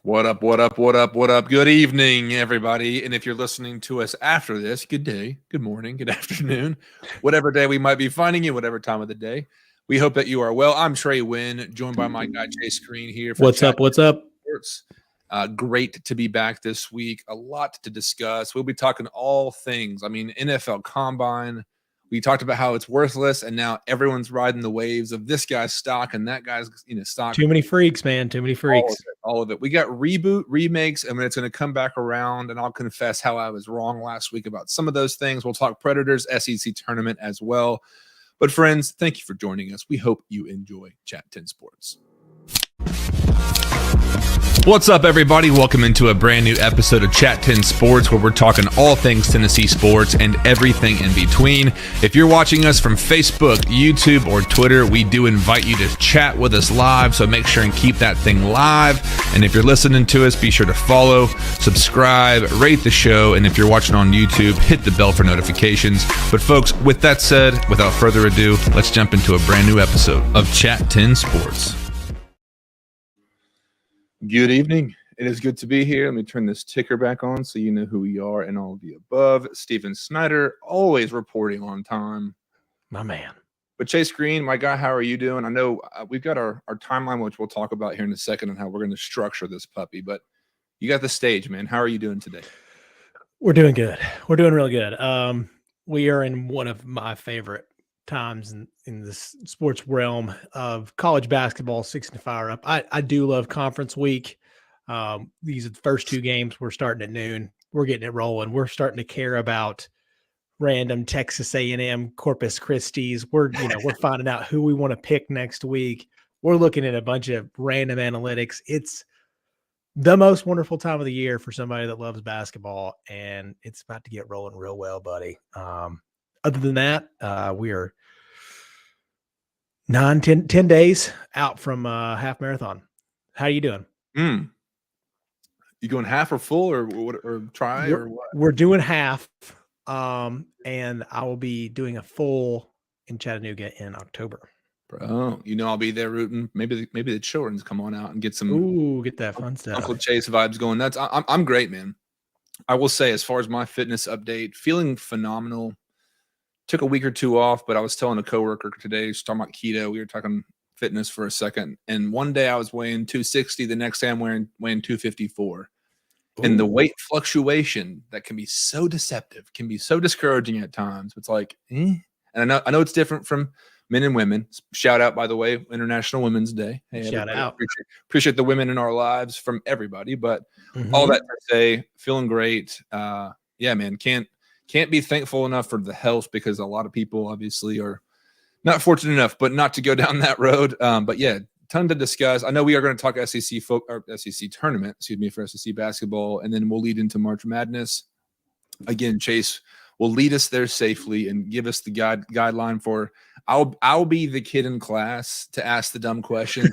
What up, what up, what up, what up? Good evening, everybody. And if you're listening to us after this, good day, good morning, good afternoon, whatever day we might be finding you, whatever time of the day. We hope that you are well. I'm Trey Wynn, joined by my guy Chase Green here for What's up? What's up? Sports. Great to be back this week. A lot to discuss. We'll be talking all things. I mean, NFL Combine. We talked about how it's worthless, and now everyone's riding the waves of this guy's stock and that guy's stock. Too many freaks, man. Too many freaks. All of it. We got reboot, remakes, and it's going to come back around, and I'll confess how I was wrong last week about some of those things. We'll talk Predators, SEC tournament as well. But friends, thank you for joining us. We hope you enjoy Chat 10 Sports. What's up, everybody? Welcome into a brand new episode of Chat 10 Sports, where we're talking all things Tennessee sports and everything in between. If you're watching us from Facebook, YouTube, or Twitter, we do invite you to chat with us live, so make sure and keep that thing live. And if you're listening to us, be sure to follow, subscribe, rate the show, and if you're watching on YouTube, hit the bell for notifications. But folks, with that said, without further ado, let's jump into a brand new episode of Chat 10 Sports. Good evening. It is good to be here. Let me turn this ticker back on so you know who we are and all of the above. Steven Snyder, always reporting on time. My man. But Chase Green, my guy, how are you doing? I know we've got our timeline, which we'll talk about here in a second, and how we're going to structure this puppy. But you got the stage, man. How are you doing today? We're doing good. We're doing real good. We are in one of my favorite times in this sports realm of college basketball, 6 and fire up. I do love conference week. These are the first two games. We're starting at noon. We're getting it rolling. We're starting to care about random Texas A&M, Corpus Christi's. We're finding out who we want to pick next week. We're looking at a bunch of random analytics. It's the most wonderful time of the year for somebody that loves basketball, and it's about to get rolling real well, buddy. Other than that, we are 10 days out from half marathon. How are you doing? You going half or full or try or what? We're doing half, and I will be doing a full in Chattanooga in October. Bro, I'll be there rooting. Maybe the children's come on out and get some. Ooh, get that fun stuff. Uncle Chase vibes going. I'm great, man. I will say, as far as my fitness update, feeling phenomenal. Took a week or two off, but I was telling a coworker today, she's talking about keto. We were talking fitness for a second, and one day I was weighing 260. The next day I'm weighing 254. Ooh. And the weight fluctuation that can be so deceptive, can be so discouraging at times. It's like, And I know it's different from men and women. Shout out, by the way, International Women's Day. Hey, shout out. Appreciate the women in our lives from everybody. But all that to say, feeling great. Yeah, man, can't be thankful enough for the health, because a lot of people obviously are not fortunate enough, but not to go down that road. But yeah, ton to discuss. I know we are going to talk SEC tournament, for SEC basketball, and then we'll lead into March Madness. Again, Chase will lead us there safely and give us the guideline for. I'll be the kid in class to ask the dumb questions.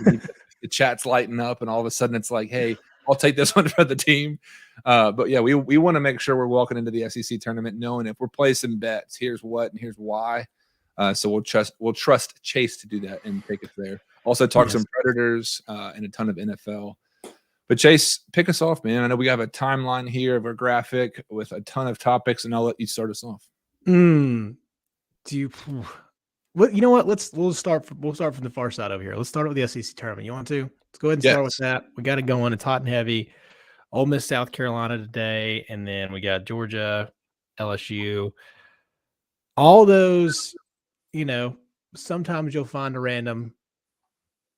The chat's lighting up, and all of a sudden it's like, hey, I'll take this one for the team. But yeah, we want to make sure we're walking into the SEC tournament knowing if we're placing bets, here's what and here's why. So we'll trust Chase to do that and take us there. Also talk some Predators and a ton of NFL. But Chase, pick us off, man. I know we have a timeline here of a graphic with a ton of topics, and I'll let you start us off. Well, you know what? We'll start from the far side over here. Let's start with the SEC tournament. You want to? Let's go ahead and start with that. We got it going. It's hot and heavy. Ole Miss, South Carolina today, and then we got Georgia, LSU. All those, sometimes you'll find a random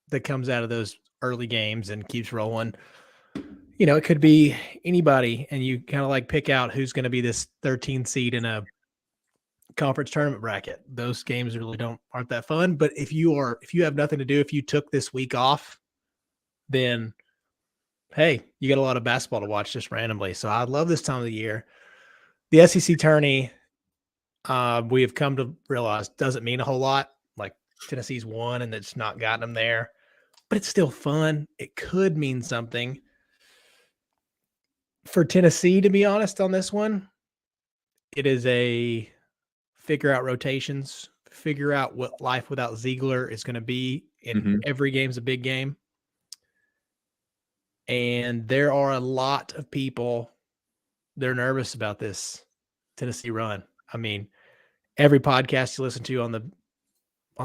that comes out of those early games and keeps rolling. It could be anybody, and you kind of pick out who's going to be this 13th seed in a conference tournament bracket. Those games really aren't that fun. But if you have nothing to do, if you took this week off, then hey, you got a lot of basketball to watch just randomly. So I love this time of the year. The SEC tourney, we have come to realize doesn't mean a whole lot. Like Tennessee's won and it's not gotten them there, but it's still fun. It could mean something. For Tennessee, to be honest on this one, it is a figure out rotations, figure out what life without Ziegler is going to be. And every game's a big game. And there are a lot of people, they're nervous about this Tennessee run. I mean, every podcast you listen to on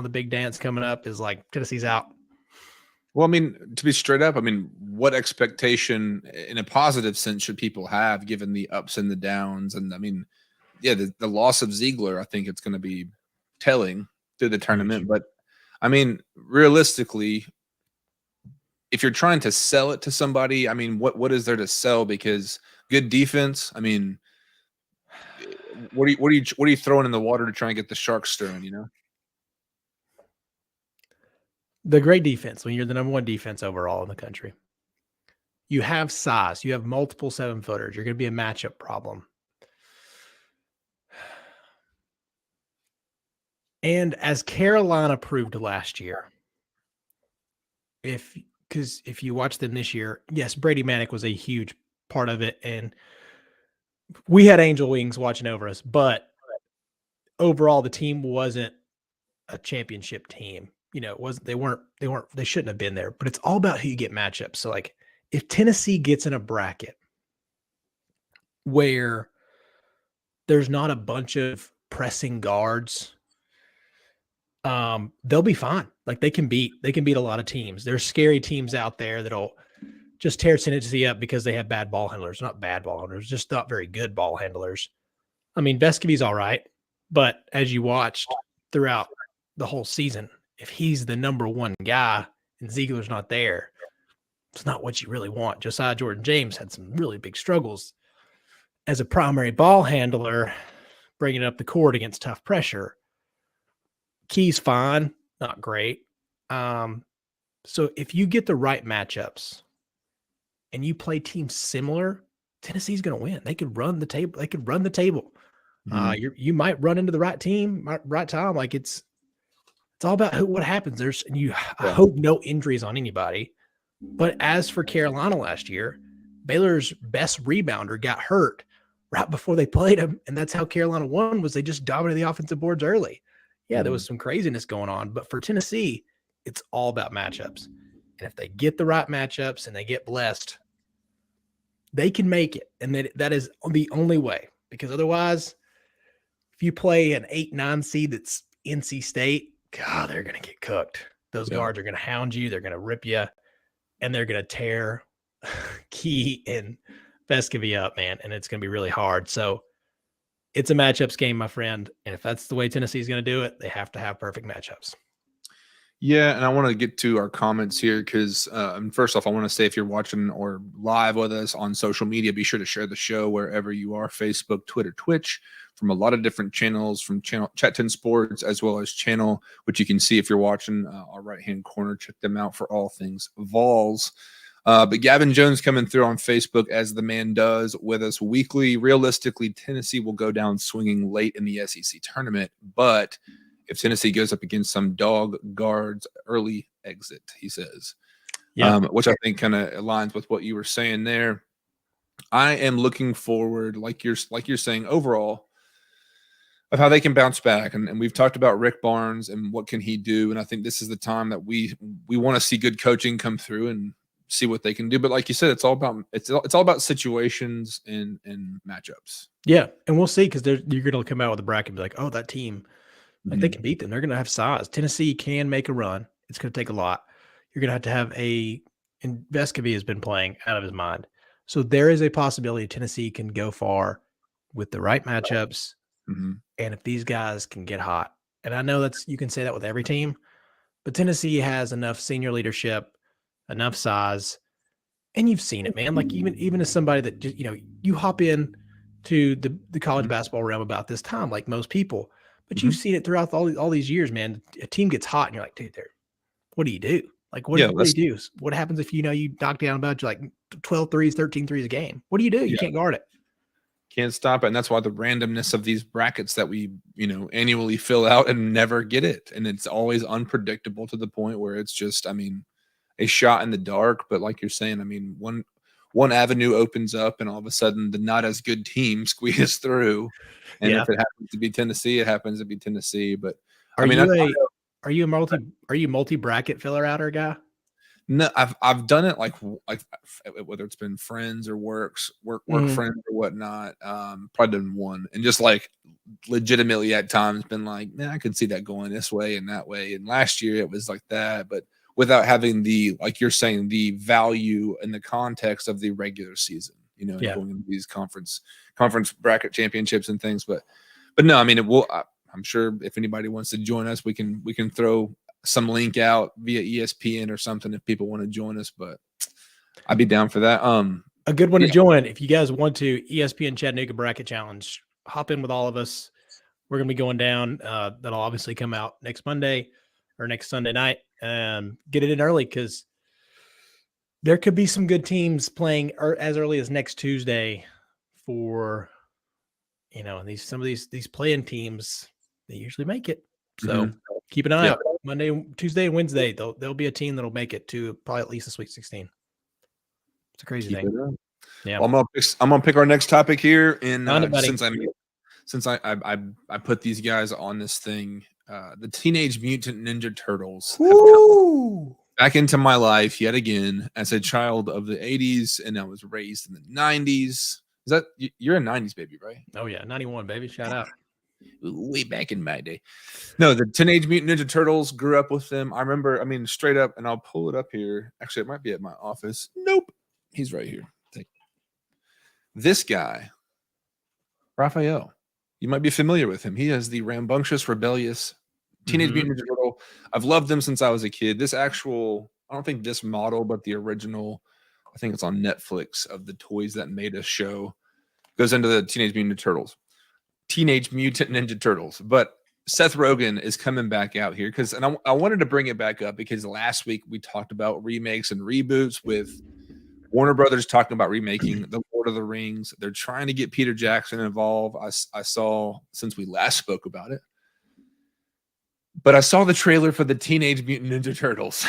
the big dance coming up is like Tennessee's out. Well, I mean, to be straight up, I mean, what expectation in a positive sense should people have given the ups and the downs? And I mean, yeah, the loss of Ziegler, I think it's going to be telling through the tournament. Huge. But I mean, realistically, if you're trying to sell it to somebody, I mean, what is there to sell? Because good defense, I mean, what are you throwing in the water to try and get the sharks stirring? You know, The great defense, when you're the number one defense overall in the country, you have size, you have multiple 7-footers. You're going to be a matchup problem. And as Carolina proved last year, because if you watch them this year, yes, Brady Manick was a huge part of it, and we had angel wings watching over us, but overall the team wasn't a championship team. You know, it wasn't they shouldn't have been there, but it's all about who you get matchups. So like if Tennessee gets in a bracket where there's not a bunch of pressing guards, they'll be fine. Like they can beat a lot of teams. There's scary teams out there that'll just tear Tennessee up because they have bad ball handlers. Not bad ball handlers, just not very good ball handlers. I mean, Vescovi's all right, but as you watched throughout the whole season, if he's the number one guy and Ziegler's not there, it's not what you really want. Josiah Jordan-James had some really big struggles as a primary ball handler, bringing up the court against tough pressure. Key's fine, not great. So if you get the right matchups and you play teams similar, Tennessee's going to win. They could run the table. Mm-hmm. You might run into the right team, right time. Like it's all about what happens. I hope no injuries on anybody. But as for Carolina last year, Baylor's best rebounder got hurt right before they played him, and that's how Carolina won. Was they just dominated the offensive boards early? Yeah, there was some craziness going on, but for Tennessee, it's all about matchups. And if they get the right matchups and they get blessed, they can make it. And that is the only way, because otherwise, if you play an 8-9 seed that's NC State, God, they're going to get cooked. Those guards are going to hound you. They're going to rip you, and they're going to tear Key and Vescovi up, man. And it's going to be really hard. So it's a matchups game, my friend. And if that's the way Tennessee is going to do it, they have to have perfect matchups. Yeah, and I want to get to our comments here because first off, I want to say if you're watching or live with us on social media, be sure to share the show wherever you are, Facebook, Twitter, Twitch, from a lot of different channels, from channel Chat 10 Sports, as well as channel, which you can see if you're watching our right-hand corner. Check them out for all things Vols. But Gavin Jones coming through on Facebook, as the man does, with us weekly. Realistically, Tennessee will go down swinging late in the SEC tournament, but if Tennessee goes up against some dog guards, early exit, he says, which I think kind of aligns with what you were saying there. I am looking forward, like you're saying, overall, of how they can bounce back. And we've talked about Rick Barnes and what can he do. And I think this is the time that we want to see good coaching come through and see what they can do. But like you said, it's all about situations and matchups. Yeah, and we'll see, because you're going to come out with a bracket and be like, oh, that team, like they can beat them. They're going to have size. Tennessee can make a run. It's going to take a lot. You're going to have and Vescovi has been playing out of his mind. So there is a possibility Tennessee can go far with the right matchups. Mm-hmm. And if these guys can get hot, and I know you can say that with every team, but Tennessee has enough senior leadership, enough size, and you've seen it, man. Like even as somebody that just, you hop in to the college basketball realm about this time, like most people. But you've seen it throughout all these years, man. A team gets hot, and you're like, dude, what do you do? Like, what do you do? What happens if you knock down about like 12 threes, 13 threes a game? What do? You can't guard it. Can't stop it. And that's why the randomness of these brackets that we, annually fill out and never get it. And it's always unpredictable to the point where it's just, a shot in the dark. But like you're saying, one avenue opens up and all of a sudden the not as good team squeezes through. And if it happens to be Tennessee, it happens to be Tennessee. But are you a multi bracket filler outer guy? No, I've done it like whether it's been friends or work friends or whatnot. Probably done one, and just like legitimately at times been like, man, I could see that going this way and that way. And last year it was like that, but without having the, like you're saying, the value and the context of the regular season, you know, and going into these conference bracket championships and things. But no, I mean, I'm sure if anybody wants to join us, we can throw some link out via ESPN or something if people want to join us, but I'd be down for that. A good one to join if you guys want to. ESPN Chattanooga Bracket Challenge. Hop in with all of us. We're going to be going down. That'll obviously come out next Monday or next Sunday night. Get it in early because there could be some good teams playing as early as next Tuesday for, you know, some of these playing teams. They usually make it. So keep an eye out. Monday, Tuesday, and Wednesday, there'll be a team that'll make it to probably at least the Sweet 16. It's a crazy thing. Yeah, well, I'm gonna pick our next topic here. And since I put these guys on this thing, the Teenage Mutant Ninja Turtles have come back into my life yet again as a child of the 80s, and I was raised in the 90s. Is that you're a 90s baby, right? Oh yeah, 91 baby. Shout out. Way back in my day. No, the Teenage Mutant Ninja Turtles, grew up with them. I remember, I mean, straight up, and I'll pull it up here. Actually, it might be at my office. Nope. He's right here. This guy, Raphael, you might be familiar with him. He has the rambunctious, rebellious Teenage Mutant Ninja Turtle. I've loved them since I was a kid. This actual, I don't think this model, but the original, I think it's on Netflix, of the Toys That Made Us show, goes into the Teenage Mutant Ninja Turtles. But Seth Rogen is coming back out here because, and I wanted to bring it back up because last week we talked about remakes and reboots with Warner Brothers talking about remaking The Lord of the Rings. They're trying to get Peter Jackson involved. I saw since we last spoke about it. But I saw the trailer for the Teenage Mutant Ninja Turtles.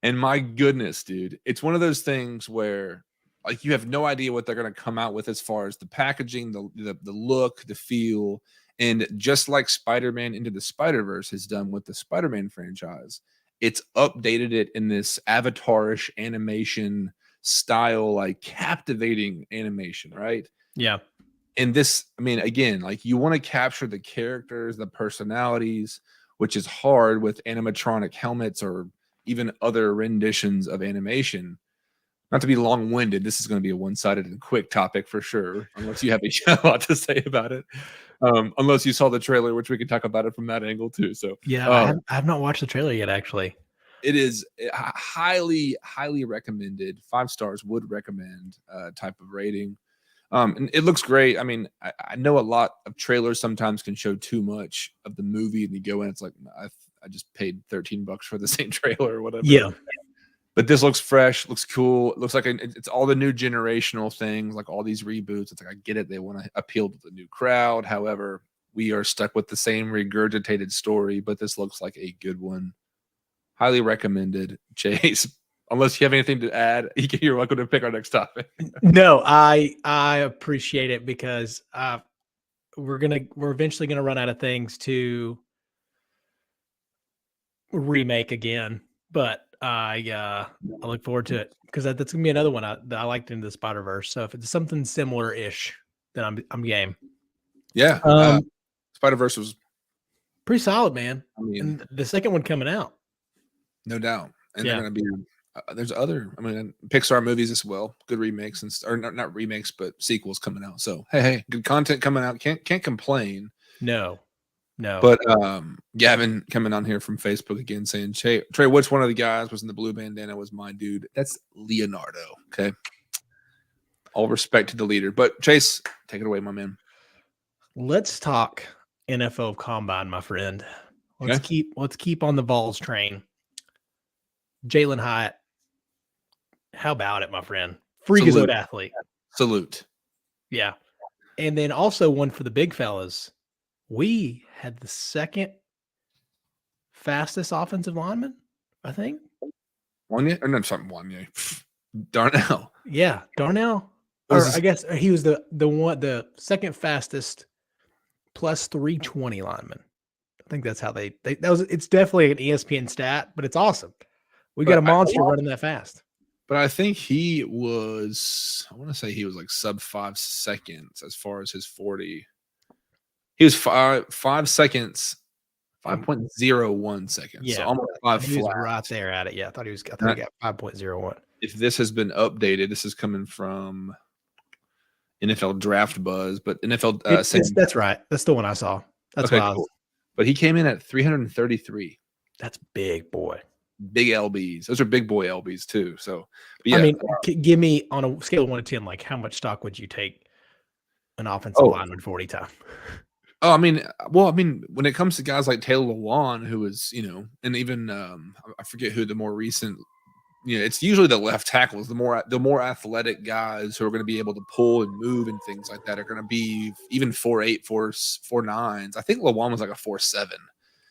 And my goodness, dude, it's one of those things where like you have no idea what they're going to come out with as far as the packaging, the look, the feel. And just like Spider-Man Into the Spider-Verse has done with the Spider-Man franchise, it's updated it in this avatarish animation style, like captivating animation, right? Yeah. And this, I mean, again, like you want to capture the characters, the personalities, which is hard with animatronic helmets or even other renditions of animation. Not to be long-winded, this is going to be a one-sided and quick topic for sure, unless you have a lot to say about it. Unless you saw the trailer, which we can talk about it from that angle too. So yeah, I have not watched the trailer yet, actually. It is highly, highly recommended. 5 stars would recommend type of rating. And it looks great. I mean, I know a lot of trailers sometimes can show too much of the movie, and you go in, it's like I just paid $13 for the same trailer or whatever. Yeah. But this looks fresh, looks cool. It looks like it's all the new generational things, like all these reboots. It's like, I get it. They want to appeal to the new crowd. However, we are stuck with the same regurgitated story, but this looks like a good one. Highly recommended. Chase, unless you have anything to add, you're welcome to pick our next topic. No, I appreciate it because we're eventually gonna run out of things to remake again, but I look forward to it because that's gonna be another one that I liked in the Spider-Verse. So if it's something similar-ish, then I'm game. Yeah, Spider-Verse was pretty solid, man. I mean, and the second one coming out, no doubt, and they're gonna be. There's other, I mean, Pixar movies as well, good remakes or not remakes, but sequels coming out. So hey, good content coming out. Can't complain. No. But Gavin coming on here from Facebook again saying, Trey, which one of the guys was in the blue bandana was my dude? That's Leonardo. Okay. All respect to the leader. But Chase, take it away, my man. Let's talk NFL Combine, my friend. Let's keep on the Vols train. Jalen Hyatt. How about it, my friend? Freakazoid athlete. Salute. Yeah. And then also one for the big fellas. We had the second fastest offensive lineman, I think. Darnell. Yeah, Darnell. Or I guess he was the second fastest plus 320 lineman. I think that's how it's definitely an ESPN stat, but it's awesome. We got a monster running that fast. But I think I want to say he was like sub 5 seconds as far as his 40. He was 5 seconds, 5.01 seconds. Yeah, so almost 5 he was flat. right there at it. Yeah, I thought he got 5.01. If this has been updated, this is coming from NFL Draft Buzz, but NFL that's right. That's the one I saw. That's okay, cool. But he came in at 333. That's big boy. Big LBs. Those are big boy LBs too. So, yeah. I mean, give me on a scale of 1 to 10, like how much stock would you take an offensive lineman 40 time? Oh, I mean, when it comes to guys like Taylor Lewan, who is, and even I forget who the more recent, it's usually the left tackles, the more athletic guys who are going to be able to pull and move and things like that are going to be even 4.8, 4.9s. I think Lewan was like a 4.7.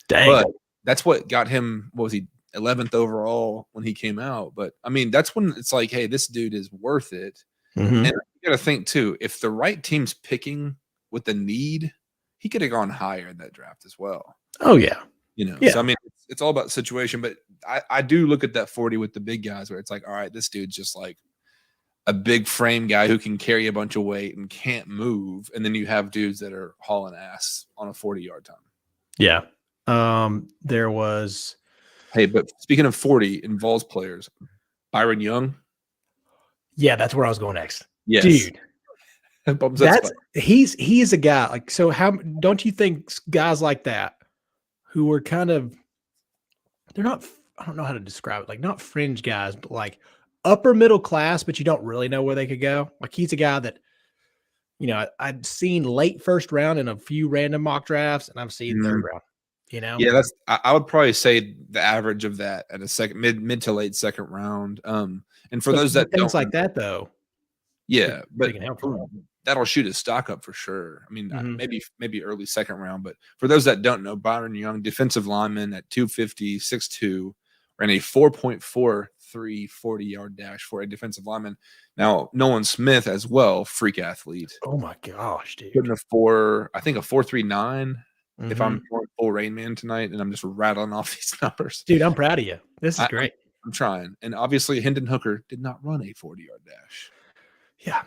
Dang. But that's what got him. What was he? 11th overall when he came out. But I mean, that's when it's like, hey, this dude is worth it. Mm-hmm. And you got to think too, if the right team's picking with the need, he could have gone higher in that draft as well. Oh yeah. So I mean, it's all about the situation, but I do look at that 40 with the big guys where it's like, all right, this dude's just like a big frame guy who can carry a bunch of weight and can't move. And then you have dudes that are hauling ass on a 40-yard time. Yeah. There was. Hey, but speaking of 40 in Vols players, Byron Young. Yeah, that's where I was going next. Yes. Dude. He is a guy like, so how don't you think guys like that who are kind of, they're not, I don't know how to describe it, like not fringe guys, but like upper middle class, but you don't really know where they could go. Like he's a guy that, I'd seen late first round in a few random mock drafts, and I've seen third round. Yeah, I would probably say the average of that at a second mid to late second round. And for those that things like that though, yeah, but that'll shoot his stock up for sure. I mean, maybe early second round, but for those that don't know, Byron Young, defensive lineman at 250, 6'2", ran a 4.43 40-yard dash for a defensive lineman. Now, Nolan Smith as well, freak athlete. Oh my gosh, dude! Putting a 4.39. If I'm going full Rain Man tonight and I'm just rattling off these numbers. Dude, I'm proud of you. This is great. I'm trying. And obviously Hendon Hooker did not run a 40-yard dash. Yeah.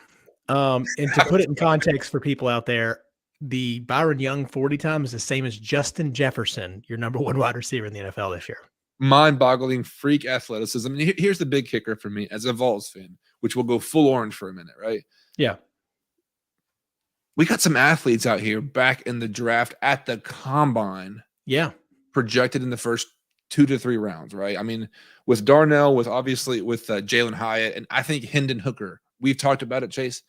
And to put it in context for people out there, the Byron Young 40 time is the same as Justin Jefferson, your number 1 wide receiver in the NFL this year. Mind-boggling freak athleticism. And here's the big kicker for me as a Vols fan, which will go full orange for a minute, right? Yeah. We got some athletes out here back in the draft at the combine. Yeah. Projected in the first 2 to 3 rounds, right? I mean, with Darnell, with Jalen Hyatt, and I think Hendon Hooker. We've talked about it, Chase.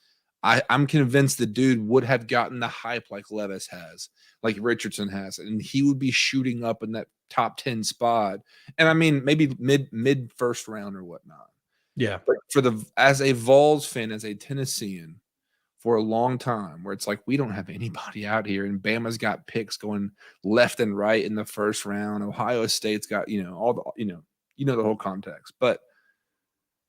I'm convinced the dude would have gotten the hype like Levis has, like Richardson has, and he would be shooting up in that top 10 spot. And I mean, maybe mid first round or whatnot. Yeah. But as a Vols fan, as a Tennessean, for a long time, where it's like we don't have anybody out here, and Bama's got picks going left and right in the first round. Ohio State's got all the the whole context. But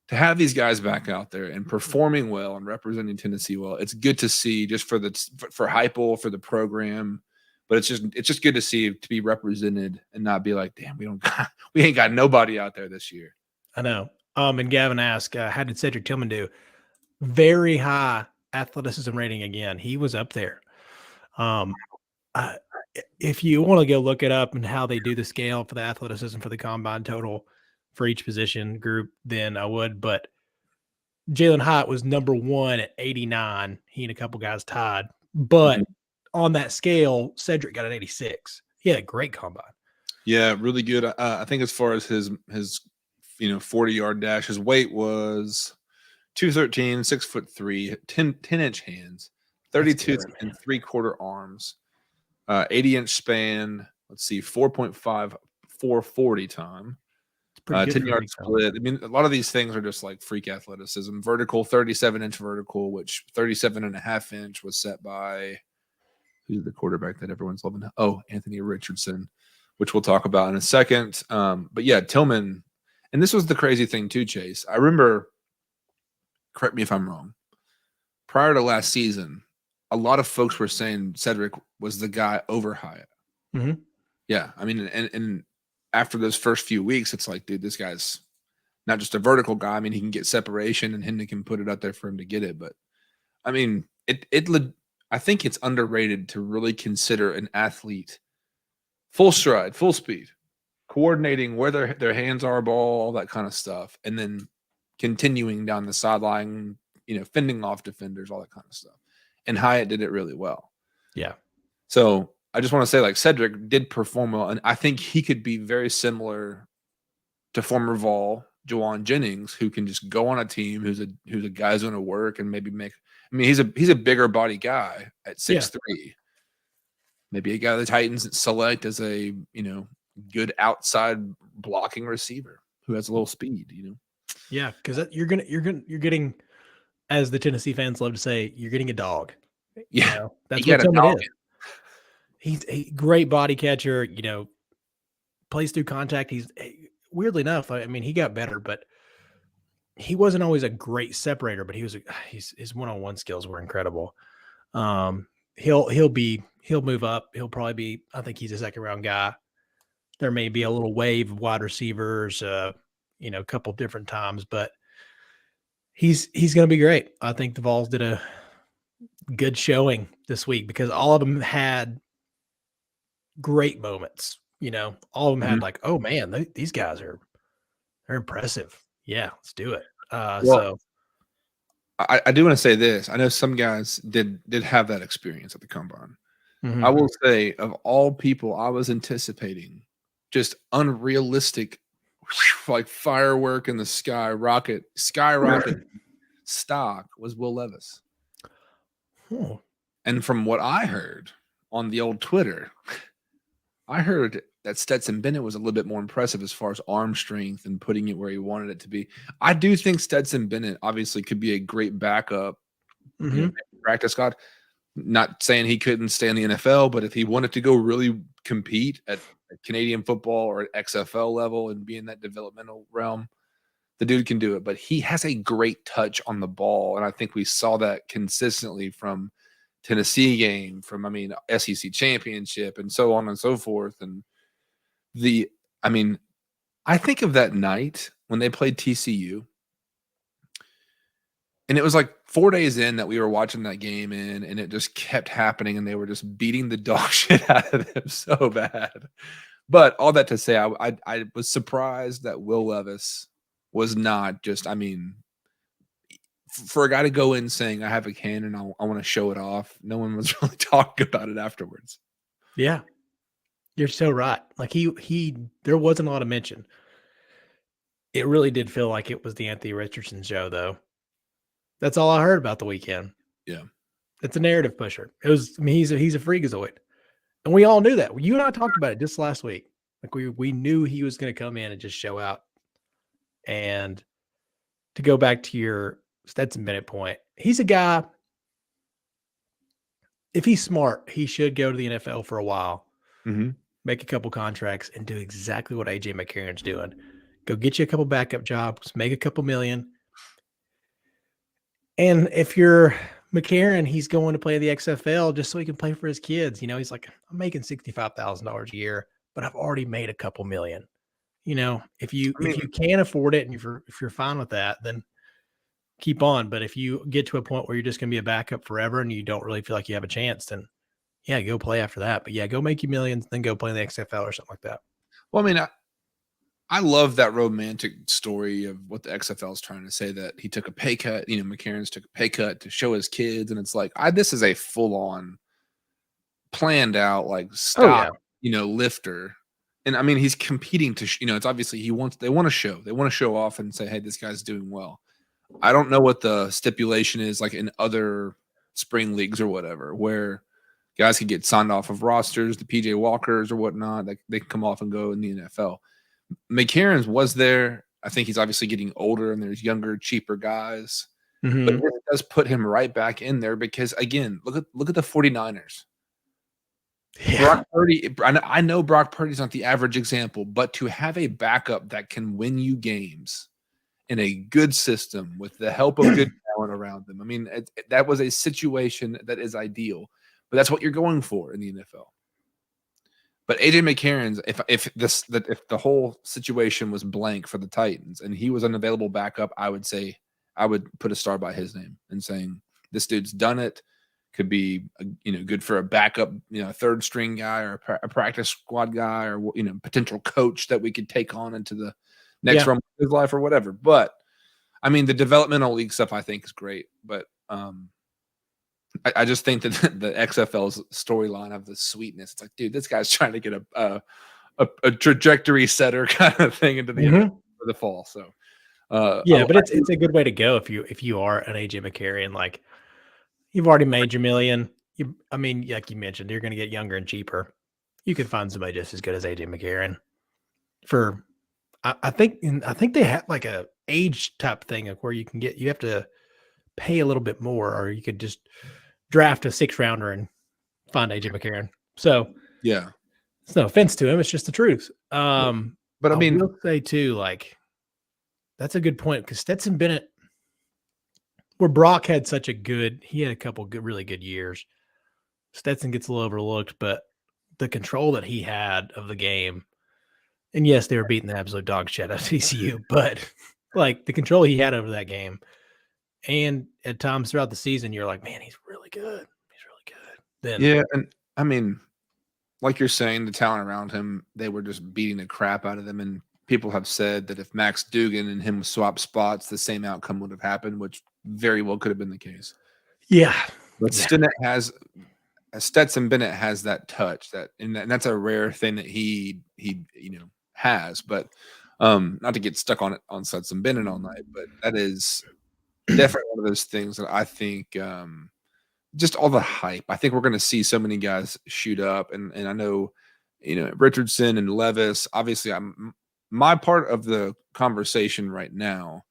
to have these guys back out there and performing well and representing Tennessee well, it's good to see just for Heupel, for the program. But it's just good to see to be represented and not be like, damn, we ain't got nobody out there this year. I know. And Gavin asked, how did Cedric Tillman do? Very high athleticism rating again. He was up there. If you want to go look it up and how they do the scale for the athleticism for the combine total for each position group, then I would. But Jalen Hyatt was number 1 at 89. He and a couple guys tied. But on that scale, Cedric got an 86. He had a great combine. Yeah, really good. I think as far as his 40-yard dash, his weight was 213, 6'3", 10-inch hands, 32 and 3/4 arms, 80-inch span. Let's see, 4.5 440 time, 10-yard split. I mean, a lot of these things are just like freak athleticism. Vertical, 37-inch vertical, which 37.5-inch was set by who's the quarterback that everyone's loving? Oh, Anthony Richardson, which we'll talk about in a second. But yeah, Tillman, and this was the crazy thing too, Chase. I remember. Correct me if I'm wrong. Prior to last season, a lot of folks were saying Cedric was the guy over Hyatt. Mm-hmm. Yeah, I mean, and after those first few weeks, it's like, dude, this guy's not just a vertical guy. I mean, he can get separation, and Hendon can put it out there for him to get it. But I mean, I think it's underrated to really consider an athlete full stride, full speed, coordinating where their hands are, ball, all that kind of stuff, and then continuing down the sideline, fending off defenders, all that kind of stuff. And Hyatt did it really well. Yeah. So I just want to say, like, Cedric did perform well, and I think he could be very similar to former Vol Juwan Jennings, who can just go on a team who's a guy who's going to work and maybe make. I mean, he's a bigger body guy at 6'3". Maybe a guy the Titans select as a good outside blocking receiver who has a little speed. Yeah, because you're getting, as the Tennessee fans love to say, you're getting a dog. Yeah, that's what Tillman is. He's a great body catcher. Plays through contact. He's weirdly enough. I mean, he got better, but he wasn't always a great separator. But his one-on-one skills were incredible. He'll move up. He'll probably be. I think he's a second-round guy. There may be a little wave of wide receivers, a couple different times, but he's going to be great. I think the Vols did a good showing this week because all of them had great moments. All of them had like, oh man, these guys they're impressive. Yeah, let's do it. So I do want to say this. I know some guys did have that experience at the combine. Mm-hmm. I will say, of all people, I was anticipating just unrealistic, like firework in the sky, skyrocket stock was Will Levis. Oh. And from what I heard on the old Twitter, I heard that Stetson Bennett was a little bit more impressive as far as arm strength and putting it where he wanted it to be. I do think Stetson Bennett obviously could be a great backup practice squad. Not saying he couldn't stay in the NFL, but if he wanted to go really compete at Canadian football or at XFL level and be in that developmental realm, the dude can do it. But he has a great touch on the ball, and I think we saw that consistently from Tennessee game, from SEC championship, and so on and so forth. And I think of that night when they played TCU, and it was like 4 days in that we were watching that game and it just kept happening, and they were just beating the dog shit out of them so bad. But all that to say, I was surprised that Will Levis was not just, for a guy to go in saying, I have a cannon, I want to show it off. No one was really talking about it afterwards. Yeah, you're so right. Like there wasn't a lot of mention. It really did feel like it was the Anthony Richardson show, though. That's all I heard about the weekend. Yeah. It's a narrative pusher. It was, he's a freakazoid. And we all knew that. You and I talked about it just last week. Like we knew he was going to come in and just show out. And to go back to your Stetson Bennett point, he's a guy, if he's smart, he should go to the NFL for a while, make a couple contracts, and do exactly what A.J. McCarron's doing. Go get you a couple backup jobs, make a couple million. And if you're McCarron, he's going to play the XFL just so he can play for his kids. He's like, I'm making $65,000 a year, but I've already made a couple million. If you can't afford it and if you're fine with that, then keep on. But if you get to a point where you're just going to be a backup forever and you don't really feel like you have a chance, then yeah, go play after that. But yeah, go make you millions, then go play in the XFL or something like that. Well, I love that romantic story of what the XFL is trying to say, that he took a pay cut. McCarron's took a pay cut to show his kids. And it's like, this is a full on planned out, like stock, lifter. And he's competing to, it's obviously they want to show off and say, hey, this guy's doing well. I don't know what the stipulation is like in other spring leagues or whatever, where guys can get signed off of rosters, the PJ Walkers or whatnot, they can come off and go in the NFL. McCarron's was there. I think he's obviously getting older and there's younger, cheaper guys. But it does put him right back in there because, again, look at the 49ers. Yeah. Brock Purdy, I know Brock Purdy's not the average example, but to have a backup that can win you games in a good system with the help of good talent around them. That was a situation that is ideal, but that's what you're going for in the NFL. But AJ McCarron's if the whole situation was blank for the Titans and he was unavailable backup, I would say I would put a star by his name and saying this dude's done it. Could be good for a backup, third string guy or a practice squad guy or potential coach that we could take on into the next run of his life or whatever. But I mean, the developmental league stuff I think is great, but I just think that the XFL's storyline of the sweetness, it's like, dude, this guy's trying to get a trajectory setter kind of thing into the NFL for the fall. So but it's a good way to go if you are an AJ McCarron, like you've already made your million. Like you mentioned, you're going to get younger and cheaper. You could find somebody just as good as AJ McCarron for. I think they have like a age type thing of where you have to pay a little bit more, or you could just draft a 6th rounder and find AJ McCarron. So yeah, it's no offense to him. It's just the truth. But I mean, will say too, like that's a good point because Stetson Bennett, where Brock had he had a couple really good years. Stetson gets a little overlooked, but the control that he had of the game, and yes, they were beating the absolute dog shit out of TCU, but like the control he had over that game, and at times throughout the season, you're like, man, he's really good. He's really good. Then yeah, and I mean, like you're saying, the talent around him, they were just beating the crap out of them, and people have said that if Max Dugan and him swapped spots, the same outcome would have happened, which very well could have been the case. Yeah, but Stetson Bennett has that touch and that's a rare thing that he has. But not to get stuck on Stetson Bennett all night, but that is definitely one of those things that I think just all the hype. I think we're going to see so many guys shoot up, and I know Richardson and Levis. Obviously, my part of the conversation right now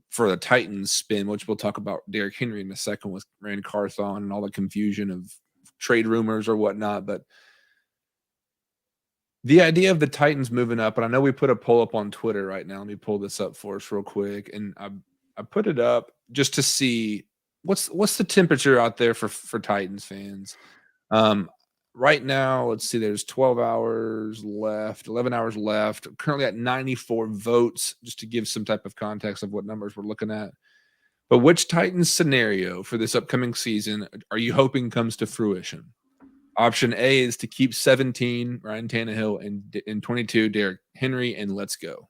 for the Titans spin, which we'll talk about Derrick Henry in a second with Rand Carthon and all the confusion of trade rumors or whatnot. But the idea of the Titans moving up, and I know we put a poll up on Twitter right now. Let me pull this up for us real quick. And I put it up just to see what's the temperature out there for Titans fans. Right now, let's see, there's 12 hours left, 11 hours left, currently at 94 votes, just to give some type of context of what numbers we're looking at. But which Titans scenario for this upcoming season are you hoping comes to fruition? Option A is to keep 17, Ryan Tannehill, and 22, Derrick Henry, and let's go.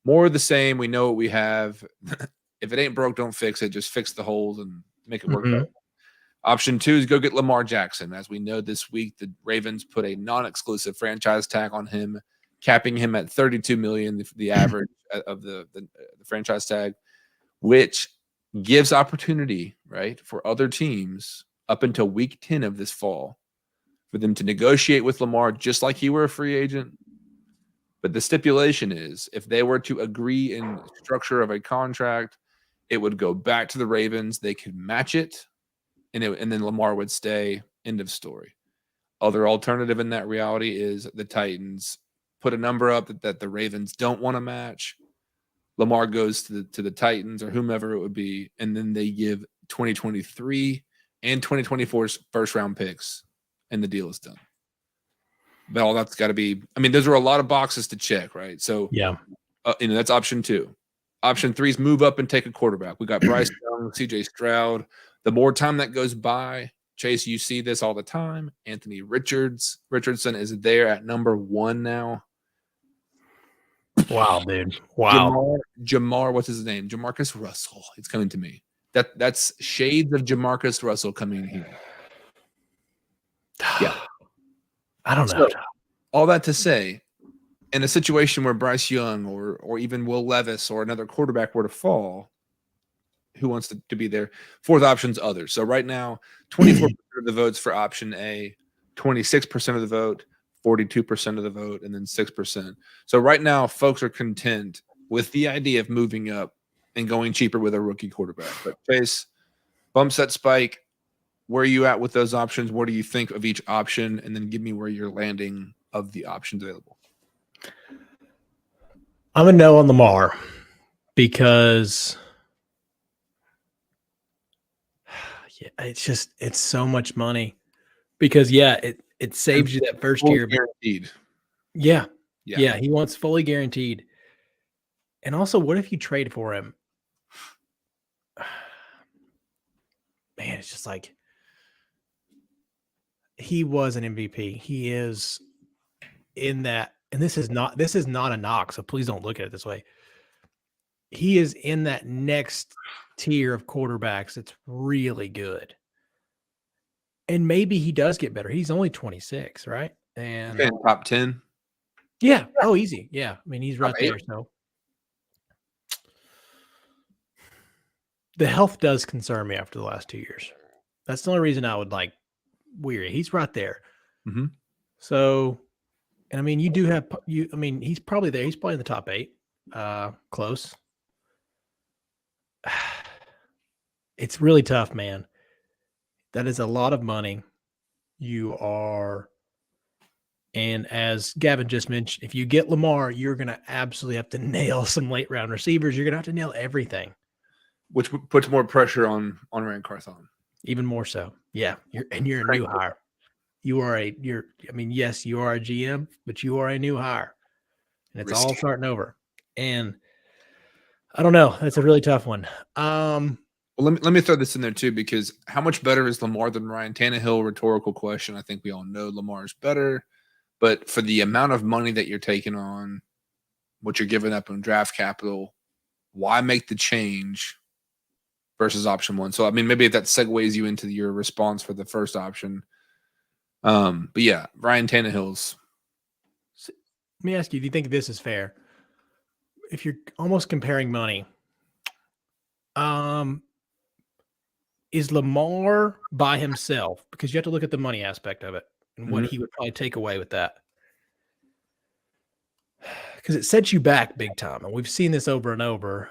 More of the same. We know what we have. If it ain't broke, don't fix it. Just fix the holes and make it work better. Option 2 is go get Lamar Jackson. As we know this week, the Ravens put a non-exclusive franchise tag on him, capping him at $32 million, the average of the franchise tag, which gives opportunity, right, for other teams up until week 10 of this fall for them to negotiate with Lamar just like he were a free agent. But the stipulation is if they were to agree in structure of a contract, it would go back to the Ravens. They could match it. And then Lamar would stay. End of story. Other alternative in that reality is the Titans put a number up that the Ravens don't want to match. Lamar goes to the Titans or whomever it would be, and then they give 2023 and 2024's first round picks, and the deal is done. But all that's got to be. I mean, those are a lot of boxes to check, right? So yeah, that's option 2. Option 3 is move up and take a quarterback. We got Bryce Young, CJ Stroud. The more time that goes by, Chase, you see this all the time. Anthony Richardson is there at number 1 now. Wow, dude. Wow. Jamar, what's his name? Jamarcus Russell. It's coming to me. That's shades of Jamarcus Russell coming here. Yeah. I don't know. So, all that to say, in a situation where Bryce Young or even Will Levis or another quarterback were to fall, who wants to be there? 4th option's others. So right now, 24% of the votes for option A, 26% of the vote, 42% of the vote, and then 6%. So right now, folks are content with the idea of moving up and going cheaper with a rookie quarterback. But Chase, bump set spike, where are you at with those options? What do you think of each option? And then give me where you're landing of the options available. I'm a no on Lamar because it's so much money. Because It saves you that first fully year. guaranteed. Yeah. He wants fully guaranteed. And also, what if you trade for him? Man, it's just like he was an MVP. He is in that, and this is not a knock, so please don't look at it this way. He is in that next tier of quarterbacks. It's really good. And maybe he does get better. He's only 26, right? And top 10. Yeah. Oh, easy. Yeah. I mean, he's right there. So the health does concern me after the last 2 years. That's the only reason I would like Weary. He's right there. Mm-hmm. So, and I mean, you do have you. I mean, he's probably there. He's probably in the top 8. Close. It's really tough, man. That is a lot of money. You are, and as Gavin just mentioned, if you get Lamar, you're going to absolutely have to nail some late round receivers. You're going to have to nail everything, which puts more pressure on Rand Carthon. Even more so. Yeah. You're a new hire. I mean, yes, you are a GM, but you are a new hire, and it's all starting over. And I don't know. That's a really tough one. Well, let me throw this in there too, because how much better is Lamar than Ryan Tannehill? Rhetorical question. I think we all know Lamar is better, but for the amount of money that you're taking on, what you're giving up on draft capital, why make the change versus option one? So, I mean, maybe if that segues you into your response for the first option. But yeah, Ryan Tannehill's. Let me ask you, do you think this is fair? If you're almost comparing money, is Lamar by himself? Because you have to look at the money aspect of it and what he would probably take away with that. Because it sets you back big time. And we've seen this over and over.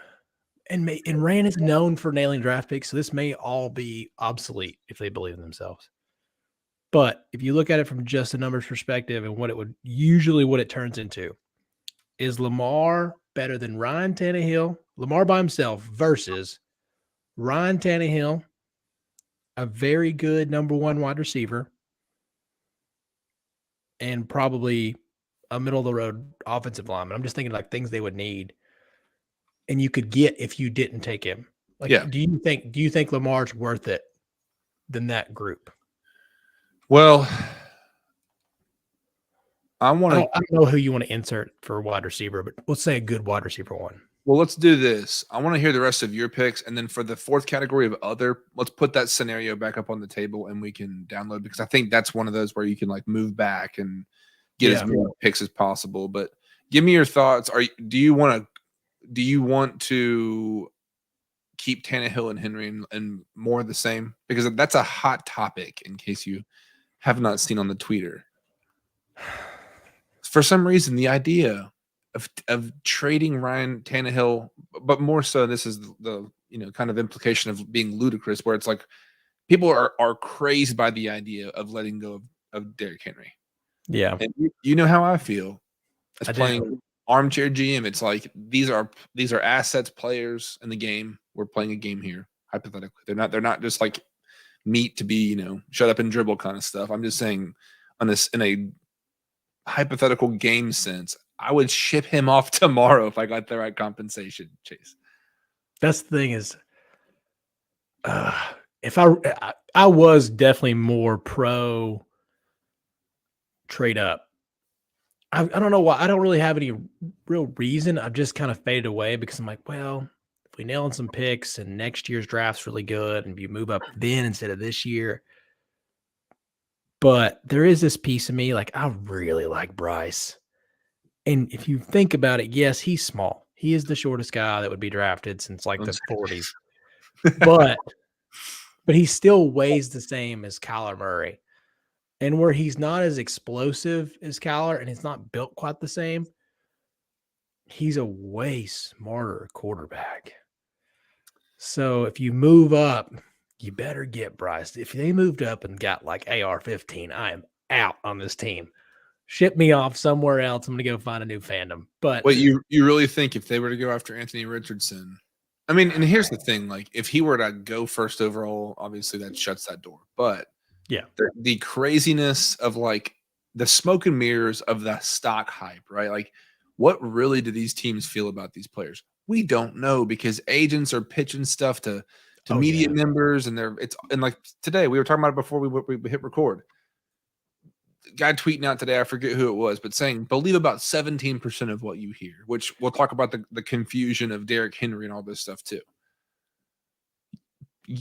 And Rand is known for nailing draft picks, so this may all be obsolete if they believe in themselves. But if you look at it from just a numbers perspective and what it turns into, is Lamar better than Ryan Tannehill, Lamar by himself versus Ryan Tannehill, a very good number 1 wide receiver, and probably a middle of the road offensive lineman. I'm just thinking like things they would need, and you could get if you didn't take him. Like, yeah. Do you think Lamar's worth it than that group? Well, I don't know who you want to insert for wide receiver, but let's say a good wide receiver one. Well, let's do this. I want to hear the rest of your picks. And then for the fourth category of other, let's put that scenario back up on the table and we can download, because I think that's one of those where you can like move back and get as many picks as possible. But give me your thoughts. Do you want to keep Tannehill and Henry and more of the same? Because that's a hot topic in case you have not seen on the Twitter. For some reason, the idea of trading Ryan Tannehill, but more so, this is the kind of implication of being ludicrous, where it's like people are crazed by the idea of letting go of Derrick Henry. Yeah, and you know how I feel as playing armchair GM. It's like these are assets, players in the game. We're playing a game here, hypothetically. They're not just like meat to be shut up and dribble kind of stuff. I'm just saying on this in a hypothetical game sense, I would ship him off tomorrow if I got the right compensation, Chase. That's the thing is, if I was definitely more pro trade up. I don't know why. I don't really have any real reason. I've just kind of faded away because I'm like, well, if we nail in some picks and next year's draft's really good and you move up then instead of this year. But there is this piece of me, like, I really like Bryce. And if you think about it, yes, he's small. He is the shortest guy that would be drafted since like the 40s. But he still weighs the same as Kyler Murray. And where he's not as explosive as Kyler and he's not built quite the same, he's a way smarter quarterback. So if you move up, you better get Bryce. If they moved up and got like AR-15, I am out on this team. Ship me off somewhere else. I'm going to go find a new fandom. But wait, you really think if they were to go after Anthony Richardson? I mean, and here's the thing: like, if he were to go first overall, obviously that shuts that door. But Yeah. The craziness of like the smoke and mirrors of the stock hype, right? Like, what really do these teams feel about these players? We don't know because agents are pitching stuff to media members, and like today we were talking about it before we hit record. Guy tweeting out today, I forget who it was, but saying believe about 17% of what you hear, which we'll talk about the confusion of Derrick Henry and all this stuff too.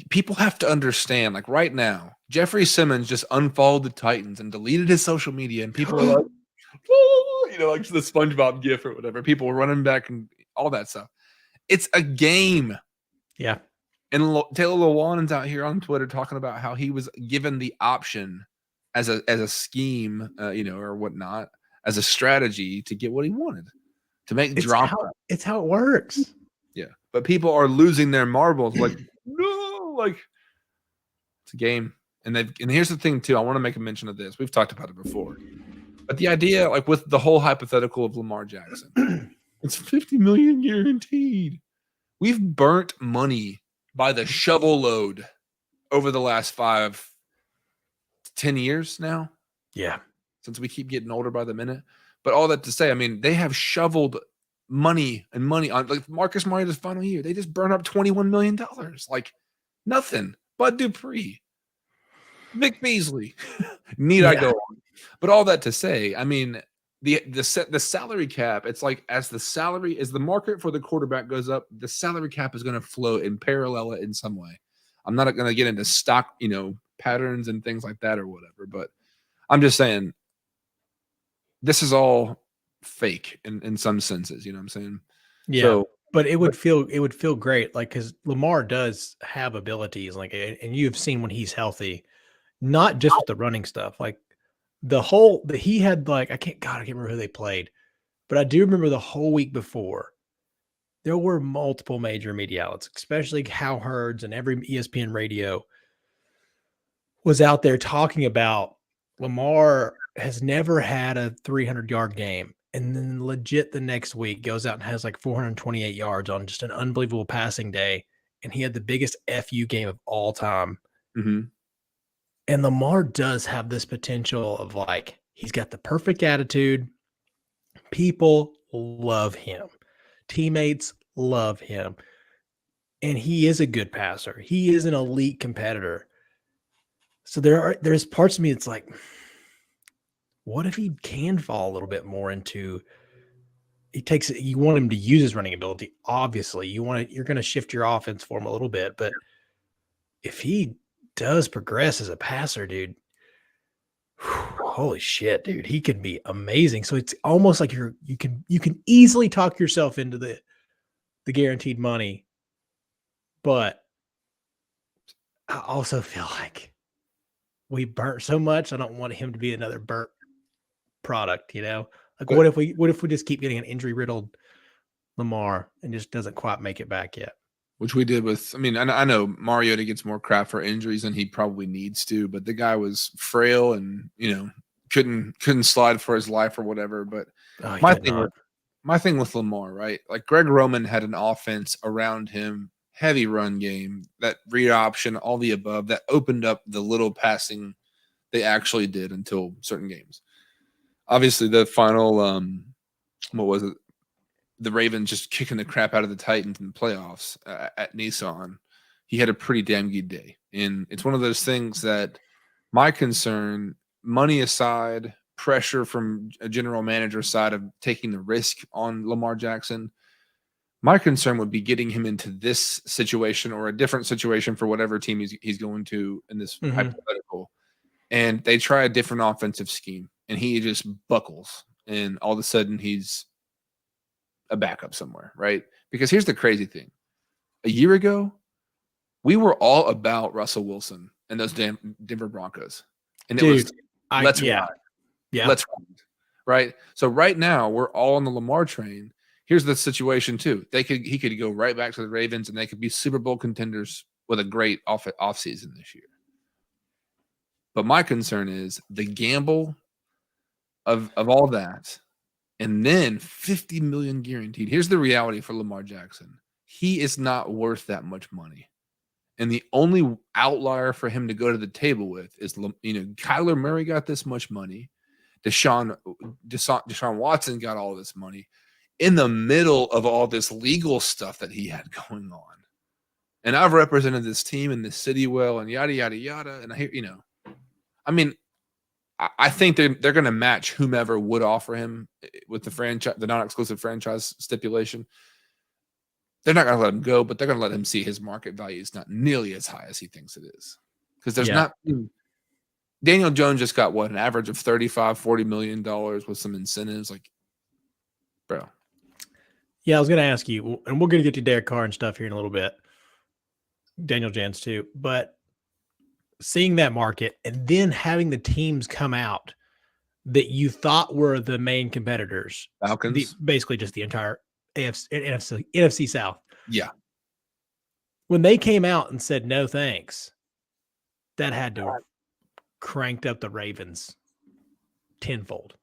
People have to understand, like right now, Jeffrey Simmons just unfollowed the Titans and deleted his social media, and people are like, oh, like the SpongeBob gif or whatever. People were running back and all that stuff. It's a game. Yeah. And Taylor Lewan's out here on Twitter talking about how he was given the option as a scheme, or whatnot, as a strategy to get what he wanted, to make drama. It's how it works. Yeah, but people are losing their marbles. Like, no, like it's a game. And here's the thing too. I want to make a mention of this. We've talked about it before, but the idea, like with the whole hypothetical of Lamar Jackson, it's 50 million guaranteed. We've burnt money by the shovel load over the last 5-10 years now. Yeah. Since we keep getting older by the minute. But all that to say, I mean, they have shoveled money on like Marcus Mariota's final year. They just burned up $21 million. Like nothing. Bud Dupree, Vic Beasley. I go on? But all that to say, I mean, the salary cap, it's like as the market for the quarterback goes up, the salary cap is going to float and parallel it in some way. I'm not going to get into stock, patterns and things like that or whatever, but I'm just saying this is all fake in some senses, you know what I'm saying? Yeah. So, but it would feel great, like, because Lamar does have abilities, like, and you've seen when he's healthy, not just with the running stuff, like he had, like, I can't remember who they played, but I do remember the whole week before there were multiple major media outlets, especially Hal Hurds and every ESPN radio was out there talking about Lamar has never had a 300-yard game. And then legit the next week goes out and has like 428 yards on just an unbelievable passing day. And he had the biggest FU game of all time. Mm-hmm. And Lamar does have this potential of, like, he's got the perfect attitude. People love him. Teammates love him. And he is a good passer. He is an elite competitor. So there's parts of me that's like, what if he can fall a little bit more into, you want him to use his running ability. Obviously, you're going to shift your offense for him a little bit, but if he does progress as a passer, dude, holy shit, dude, he could be amazing. So it's almost like you can easily talk yourself into the guaranteed money, but I also feel like we burnt so much. I don't want him to be another burnt product, Like, but what if we just keep getting an injury riddled Lamar and just doesn't quite make it back yet? Which we did with, I mean, I know Mariota gets more crap for injuries than he probably needs to, but the guy was frail and, couldn't slide for his life or whatever. But my thing with Lamar, right? Like Greg Roman had an offense around him, heavy run game, that read option, all the above, that opened up the little passing they actually did until certain games. Obviously, the final, what was it? The Ravens just kicking the crap out of the Titans in the playoffs at Nissan. He had a pretty damn good day. And it's one of those things that my concern, money aside, pressure from a general manager side of taking the risk on Lamar Jackson, my concern would be getting him into this situation or a different situation for whatever team he's going to in this hypothetical. And they try a different offensive scheme, and he just buckles. And all of a sudden, he's a backup somewhere, right? Because here's the crazy thing. A year ago, we were all about Russell Wilson and those damn Denver Broncos. And let's ride. Yeah. Let's ride. Right? So right now, we're all on the Lamar train. Here's the situation too. He could go right back to the Ravens and they could be Super Bowl contenders with a great offseason this year. But my concern is the gamble of all that. And then 50 million guaranteed. Here's the reality for Lamar Jackson. He is not worth that much money. And the only outlier for him to go to the table with is, Kyler Murray got this much money. Deshaun Watson got all this money in the middle of all this legal stuff that he had going on. And I've represented this team in this city well, and yada, yada, yada. And I hear, I mean, I think they're going to match whomever would offer him with the non-exclusive franchise stipulation. They're not going to let him go, but they're going to let him see his market value is not nearly as high as he thinks it is. Because there's not – Daniel Jones just got, an average of $35-40 million with some incentives. Like, bro. Yeah, I was going to ask you, and we're going to get to Derek Carr and stuff here in a little bit. Daniel Jones too. But seeing that market and then having the teams come out that you thought were the main competitors. Falcons? Basically just the entire NFC South. Yeah. When they came out and said no thanks, that had to have cranked up the Ravens tenfold.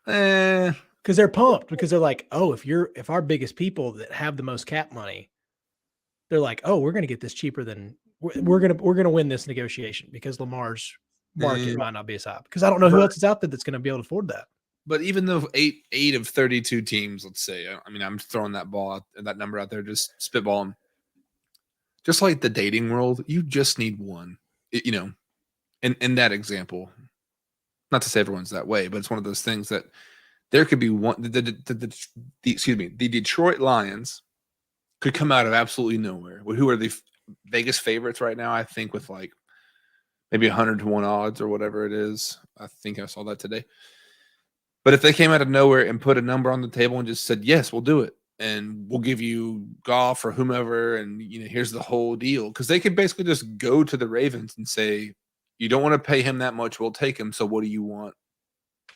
Because they're pumped, because they're like, oh, if our biggest people that have the most cap money, they're like, oh, we're going to get this cheaper than we're going to win this negotiation because Lamar's market might not be as high. Because I don't know who else is out there that's going to be able to afford that. But even though eight of 32 teams, let's say, I mean, I'm throwing that number out there, just spitballing. Just like the dating world, you just need one, in that example. Not to say everyone's that way, but it's one of those things that there could be one. The Detroit Lions could come out of absolutely nowhere. Who are the Vegas favorites right now? I think with like maybe 100-1 odds or whatever it is. I think I saw that today. But if they came out of nowhere and put a number on the table and just said, yes, we'll do it, and we'll give you Goff or whomever, and here's the whole deal, because they could basically just go to the Ravens and say, you don't want to pay him that much, we'll take him. So what do you want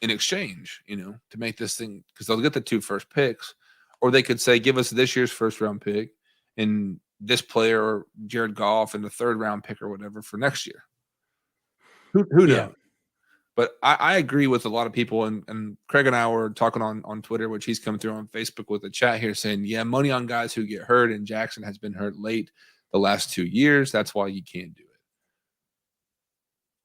in exchange, to make this thing? Because they'll get the 2 first picks, or they could say, give us this year's first round pick and this player or Jared Goff and the 3rd round pick or whatever for next year. Who knows? Yeah. But I agree with a lot of people, and Craig and I were talking on Twitter, which he's coming through on Facebook with a chat here saying, yeah, money on guys who get hurt, and Jackson has been hurt late the last 2 years. That's why you can't do it.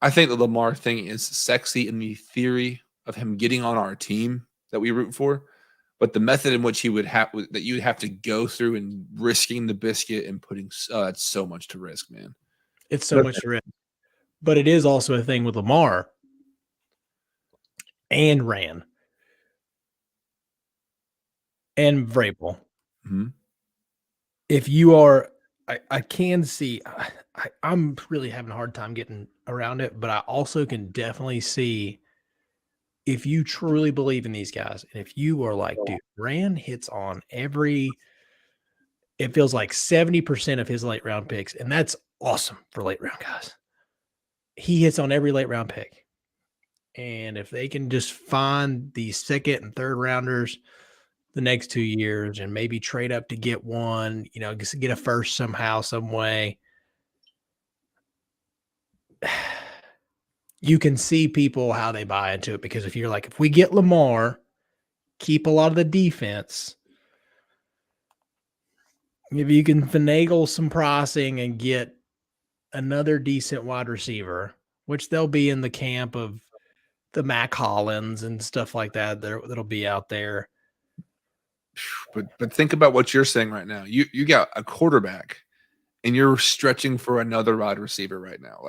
I think the Lamar thing is sexy in the theory of him getting on our team that we root for, but the method in which he would have that you would have to go through and risking the biscuit and putting it's so much to risk, man. It's so much to risk. But it is also a thing with Lamar and Ran and Vrabel. Mm-hmm. If you are, I can see, I'm really having a hard time getting around it, but I also can definitely see if you truly believe in these guys, and if you are like, dude, Ran hits on it feels like 70% of his late round picks, and that's awesome for late round guys. He hits on every late round pick. And if they can just find the 2nd and 3rd rounders the next 2 years and maybe trade up to get one, get a first somehow, some way, you can see people how they buy into it. Because if you're like, if we get Lamar, keep a lot of the defense, if you can finagle some pricing and get another decent wide receiver, which they'll be in the camp of the Mac Hollins and stuff like that, that'll be out there. But think about what you're saying right now. You got a quarterback, and you're stretching for another wide receiver right now.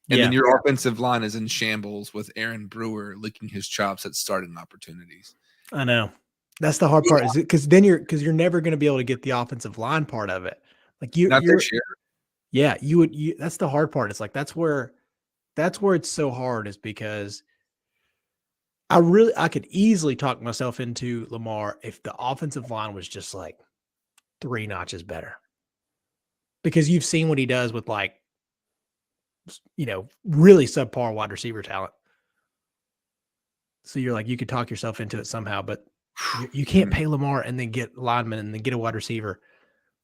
Then your offensive line is in shambles with Aaron Brewer licking his chops at starting opportunities. I know. That's the hard part, is because you're never going to be able to get the offensive line part of it. Like Not this year. Yeah, you that's the hard part. It's like that's where it's so hard, is because I could easily talk myself into Lamar if the offensive line was just like 3 notches better. Because you've seen what he does with really subpar wide receiver talent. So you're like, you could talk yourself into it somehow, but you can't pay Lamar and then get linemen and then get a wide receiver.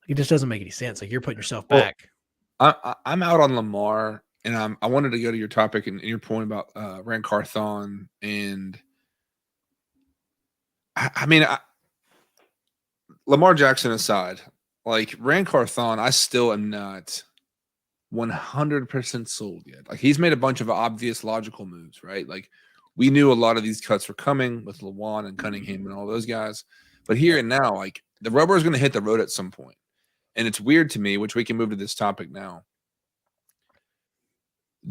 It just doesn't make any sense. Like, you're putting yourself back. I'm out on Lamar, and I wanted to go to your topic and your point about Ran Carthon, and I mean, Lamar Jackson aside, like Ran Carthon, I still am not 100% sold yet. Like, he's made a bunch of obvious logical moves, right? Like, we knew a lot of these cuts were coming with Lewan and Cunningham and all those guys. But here and now, like, the rubber is going to hit the road at some point. And it's weird to me, which we can move to this topic now.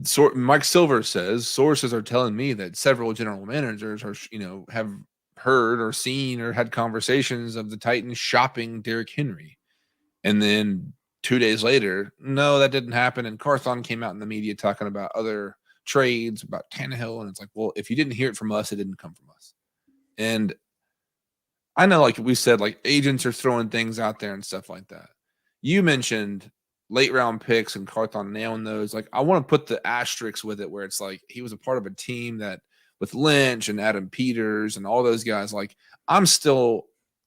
So Mike Silver says sources are telling me that several general managers are, have heard or seen or had conversations of the Titans shopping Derrick Henry. And then 2 days later, no, that didn't happen. And Carthon came out in the media talking about other trades, about Tannehill. And it's like, well, if you didn't hear it from us, it didn't come from us. And I know, like we said, like, agents are throwing things out there and stuff like that. You mentioned late round picks and Carthon nailing those. Like, I want to put the asterisks with it where it's like he was a part of a team that with Lynch and Adam Peters and all those guys, like,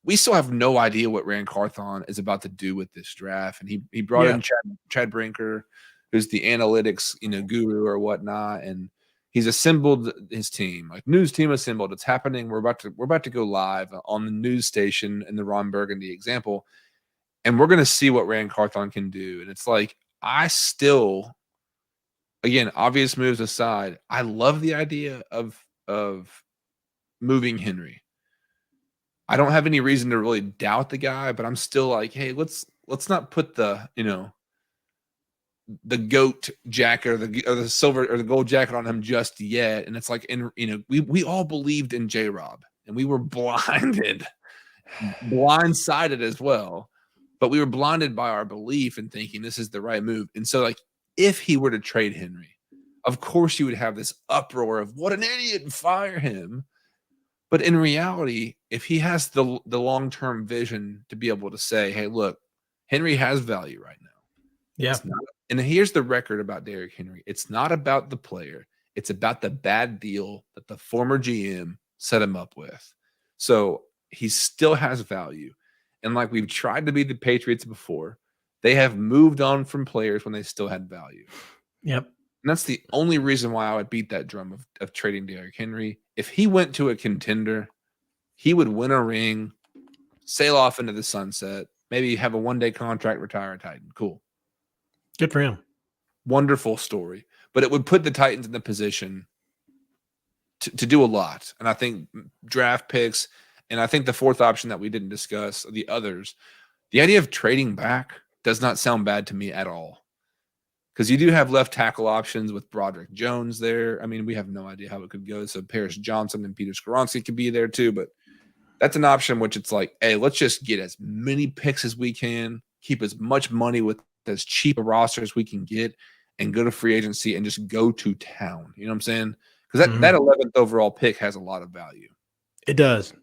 we still have no idea what Rand Carthon is about to do with this draft. And he brought in Chad Brinker, who's the analytics, guru or whatnot. And he's assembled his team, like news team assembled. It's happening. We're about to go live on the news station in the Ron Burgundy example. And we're going to see what Rand Carthon can do. And it's like, I still, again, obvious moves aside, I love the idea of moving Henry. I don't have any reason to really doubt the guy, but I'm still like, hey, let's not put the goat jacket or the silver or the gold jacket on him just yet. And it's like, we all believed in J-Rob and we were blindsided as well. But we were blinded by our belief and thinking this is the right move. And so, like, if he were to trade Henry, of course you would have this uproar of what an idiot and fire him. But in reality, if he has the long-term vision to be able to say, hey, look, Henry has value right now. Yeah. And here's the record about Derrick Henry. It's not about the player. It's about the bad deal that the former GM set him up with. So he still has value. And like we've tried to be the Patriots before, they have moved on from players when they still had value. Yep. And that's the only reason why I would beat that drum of trading Derrick Henry. If he went to a contender, he would win a ring, sail off into the sunset, maybe have a one-day contract, retire a Titan. Cool. Good for him. Wonderful story. But it would put the Titans in the position to do a lot. And I think draft picks, and I think the fourth option that we didn't discuss, the others, the idea of trading back does not sound bad to me at all. Because you do have left tackle options with Broderick Jones there. I mean, we have no idea how it could go. So Paris Johnson and Peter Skoronski could be there too. But that's an option which it's like, hey, let's just get as many picks as we can, keep as much money with as cheap a roster as we can get, and go to free agency and just go to town. You know what I'm saying? Because that 11th overall pick has a lot of value. It does.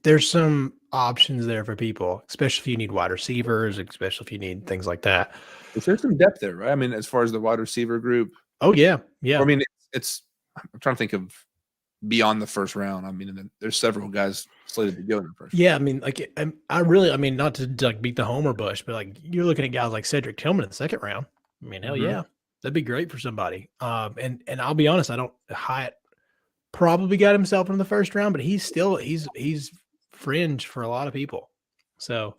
There's some options there for people, especially if you need wide receivers, especially if you need things like that. There's some depth there, right? I mean, as far as the wide receiver group. Oh yeah, yeah. I mean, I'm trying to think of beyond the first round. I mean, there's several guys slated to go in the first. Yeah, I mean, like I really, not to like beat the homer bush, but like you're looking at guys like Cedric Tillman in the second round. I mean, hell yeah, that'd be great for somebody. And I'll be honest, Hyatt probably got himself in the first round, but he's fringe for a lot of people. So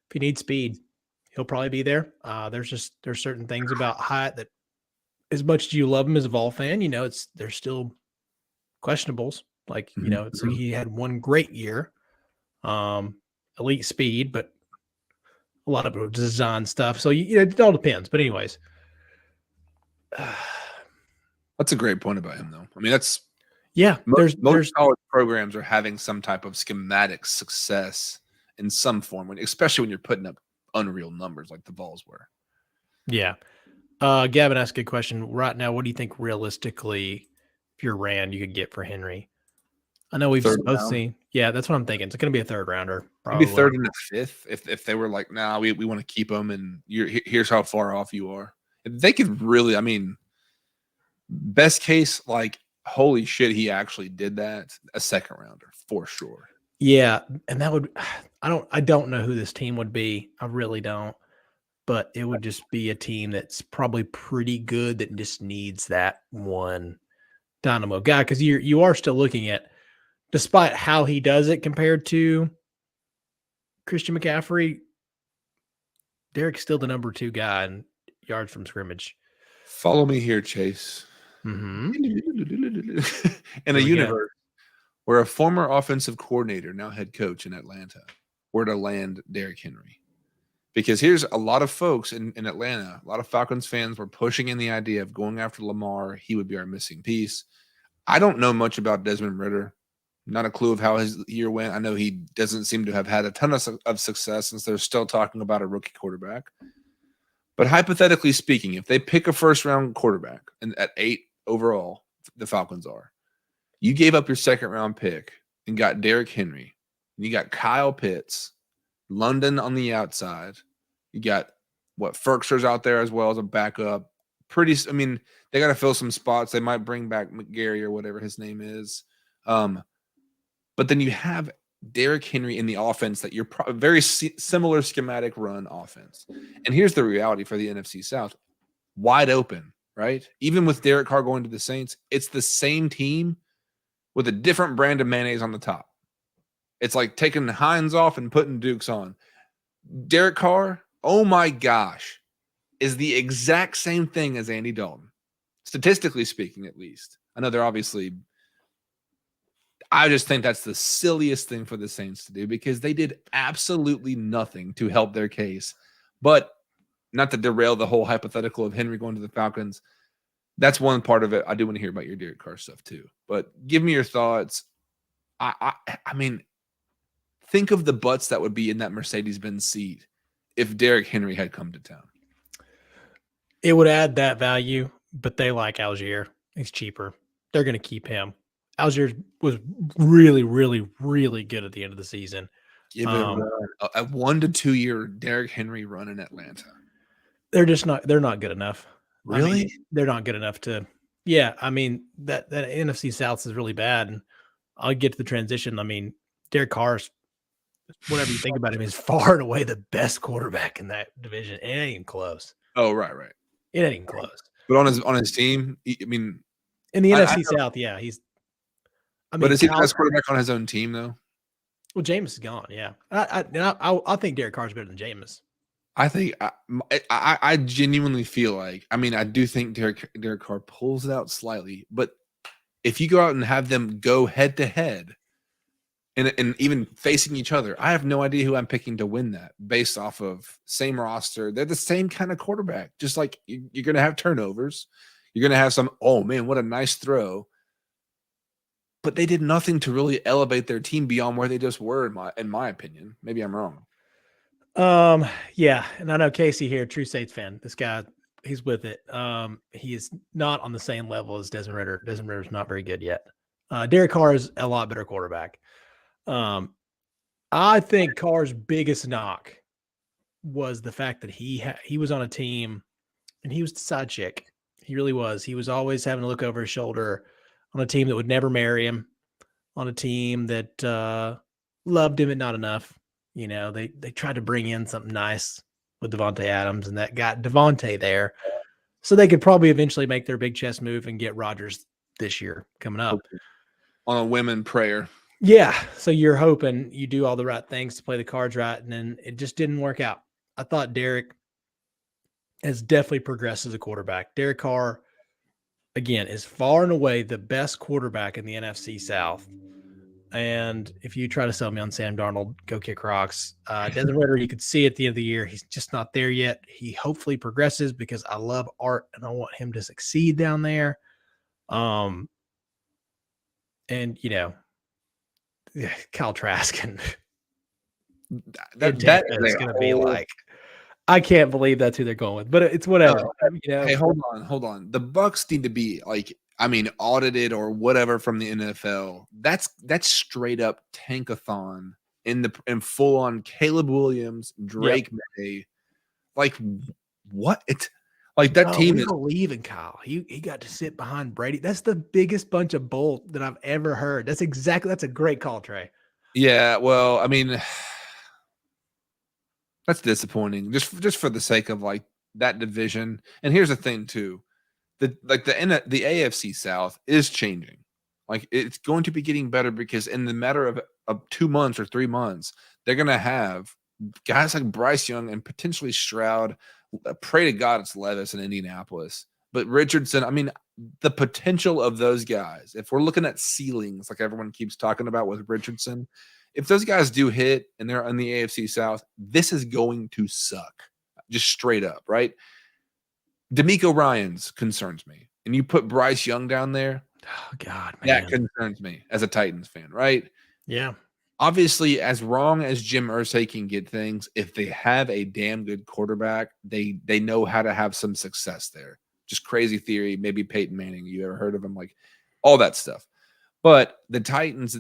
if you need speed, he'll probably be there. There's certain things about Hyatt that, as much as you love him as a Vol fan, there's still questionables. Like, it's like he had one great year, elite speed, but a lot of design stuff. So, it all depends. But anyways. That's a great point about him, though. I mean, that's. Yeah. Most college programs are having some type of schematic success in some form, especially when you're putting up unreal numbers like the Vols were. Yeah. Gavin asked a good question. Right now, what do you think realistically, if you're Rand, you could get for Henry? I know we've both seen. Yeah, that's what I'm thinking. It's going to be a third rounder. Probably. Maybe third and a fifth if they were like, nah, we want to keep him, and here's how far off you are. They could really, best case, like, holy shit, he actually did that. A second rounder for sure. Yeah, and that would. I don't know who this team would be. I really don't. But it would just be a team that's probably pretty good that just needs that one dynamo guy, because you are still looking at, despite how he does it compared to Christian McCaffrey, Derek's still the number 2 guy, and yards from scrimmage. Follow me here, Chase. Mm-hmm. In a universe where a former offensive coordinator, now head coach in Atlanta, were to land Derrick Henry. Because here's a lot of folks in Atlanta, a lot of Falcons fans were pushing in the idea of going after Lamar. He would be our missing piece. I don't know much about Desmond Ridder. Not a clue of how his year went. I know he doesn't seem to have had a ton of success since they're still talking about a rookie quarterback. But hypothetically speaking, if they pick a first-round quarterback and at 8 overall, the Falcons are, you gave up your second-round pick and got Derrick Henry. You got Kyle Pitts, London on the outside. You got Ferkser's out there as well as a backup. They got to fill some spots. They might bring back McGarry or whatever his name is. But then you have Derrick Henry in the offense that you're very similar schematic run offense. And here's the reality for the NFC South. Wide open, right? Even with Derek Carr going to the Saints, it's the same team with a different brand of mayonnaise on the top. It's like taking Heinz off and putting Dukes on. Derek Carr, oh my gosh, is the exact same thing as Andy Dalton. Statistically speaking, at least. I know they're obviously – I just think that's the silliest thing for the Saints to do because they did absolutely nothing to help their case. But not to derail the whole hypothetical of Henry going to the Falcons, that's one part of it. I do want to hear about your Derek Carr stuff too. But give me your thoughts. I mean, think of the butts that would be in that Mercedes-Benz seat if Derrick Henry had come to town. It would add that value, but they like Algier. He's cheaper. They're going to keep him. Algier was really, really, really good at the end of the season. Give him a 1 to 2 year Derrick Henry run in Atlanta. They're not good enough. Really? I mean, they're not good enough to. Yeah, I mean that NFC South is really bad, and I'll get to the transition. I mean, Derek Carr's, whatever you think about him, is far and away the best quarterback in that division. It ain't even close. Oh, right. It ain't even close. But on his team, I mean, in the NFC South, yeah, he's. I mean, but is he the best quarterback on his own team though? Well, Jameis is gone. Yeah, I think Derek Carr's better than Jameis. I think I genuinely feel like, I mean, I do think Derek Carr pulls it out slightly, but if you go out and have them go head to head and even facing each other, I have no idea who I'm picking to win that based off of same roster. They're the same kind of quarterback. Just like you're going to have turnovers. You're going to have some, oh man, what a nice throw. But they did nothing to really elevate their team beyond where they just were, in my opinion. Maybe I'm wrong. Yeah, and I know Casey here, true Saints fan. This guy, he's with it. He is not on the same level as Desmond Ridder. Desmond Ridder's not very good yet. Derek Carr is a lot better quarterback. I think Carr's biggest knock was the fact that he was on a team and he was the side chick. He really was. He was always having to look over his shoulder on a team that would never marry him, on a team that loved him and not enough. You know, they tried to bring in something nice with Devontae Adams, and that got Devontae there. So they could probably eventually make their big chess move and get Rodgers this year coming up. On a women prayer. Yeah. So you're hoping you do all the right things to play the cards right, and then it just didn't work out. I thought Derek has definitely progressed as a quarterback. Derek Carr, again, is far and away the best quarterback in the NFC South. And if you try to sell me on Sam Darnold, go kick rocks. Desmond Ridder, you could see at the end of the year, he's just not there yet. He hopefully progresses because I love Art and I want him to succeed down there. And you know, Kyle Trask and that is going to be like, I can't believe that's who they're going with, but it's whatever. You know? Hey, hold on. The Bucs need to be like, I mean, audited or whatever from the NFL. That's straight up tankathon in full on Caleb Williams, Drake May. Like what? It's like that team is believe in Kyle. He got to sit behind Brady. That's the biggest bunch of bull that I've ever heard. That's a great call, Trey. Yeah, well, I mean, that's disappointing. Just for the sake of like that division. And here's the thing too. The AFC South is changing. Like it's going to be getting better because in the matter of 2 months or 3 months, they're going to have guys like Bryce Young and potentially Stroud pray to God it's Levis in Indianapolis. But Richardson, I mean, the potential of those guys, if we're looking at ceilings like everyone keeps talking about with Richardson, if those guys do hit and they're in the AFC South, this is going to suck. Just straight up, right? D'Amico Ryans concerns me. And you put Bryce Young down there. Oh, God, man. That concerns me as a Titans fan, right? Yeah. Obviously, as wrong as Jim Irsay can get things, if they have a damn good quarterback, they know how to have some success there. Just crazy theory. Maybe Peyton Manning. You ever heard of him? Like all that stuff. But the Titans,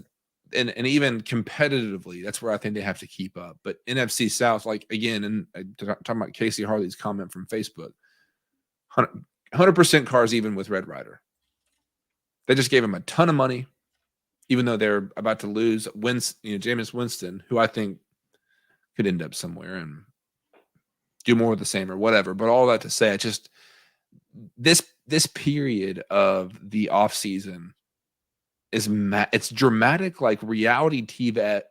and even competitively, that's where I think they have to keep up. But NFC South, like again, and talking about Casey Harley's comment from Facebook, 100% cars even with Red Ryder. They just gave him a ton of money, even though they're about to lose Jameis Winston, who I think could end up somewhere and do more of the same or whatever. But all that to say, it's just this period of the offseason it's dramatic, like reality TV-esque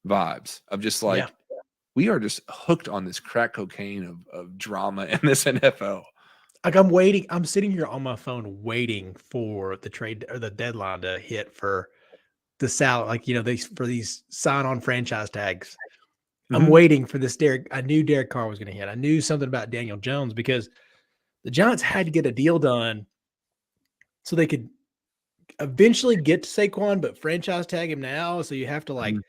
vibes of just like we are just hooked on this crack cocaine of drama in this NFL. Like I'm sitting here on my phone waiting for the trade or the deadline to hit for the salary, like, for these sign-on franchise tags. I'm waiting for this I knew Derek Carr was going to hit. I knew something about Daniel Jones because the Giants had to get a deal done so they could eventually get to Saquon, but franchise tag him now. So you have to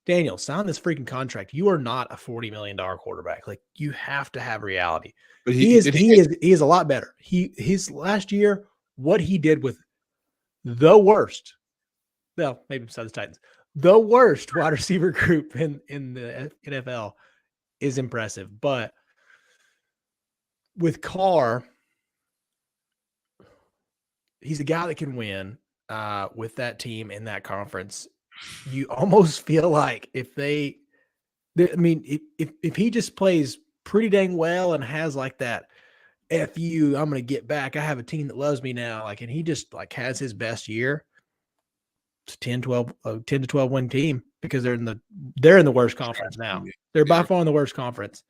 Daniel, sign this freaking contract. You are not a $40 million quarterback. Like, you have to have reality. But he is a lot better. His last year, what he did with the worst, well, maybe besides the Titans, the worst wide receiver group in the NFL is impressive. But with Carr, he's a guy that can win with that team in that conference. You almost feel like if he just plays pretty dang well and has like that F you, I'm going to get back. I have a team that loves me now. Like, and he just has his best year. It's 10 to 12 win team because they're in the worst conference now. They're by far in the worst conference.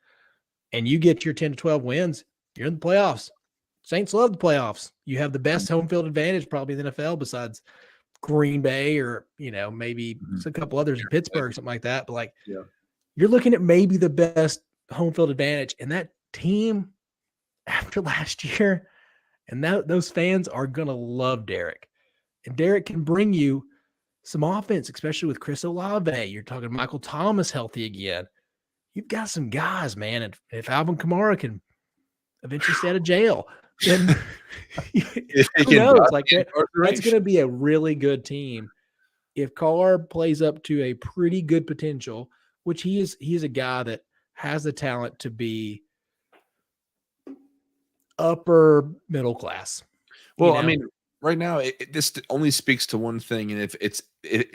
And you get your 10 to 12 wins, you're in the playoffs. Saints love the playoffs. You have the best home field advantage probably in the NFL besides Green Bay or, maybe a couple others in Pittsburgh, something like that. But you're looking at maybe the best home field advantage. And that team after last year, and those fans are going to love Derek. And Derek can bring you some offense, especially with Chris Olave. You're talking Michael Thomas healthy again. You've got some guys, man. And if Alvin Kamara can eventually stay out of jail, then who knows? Like that's going to be a really good team. If Carr plays up to a pretty good potential, which he is a guy that has the talent to be upper middle class. Well, I mean, right now, this only speaks to one thing, and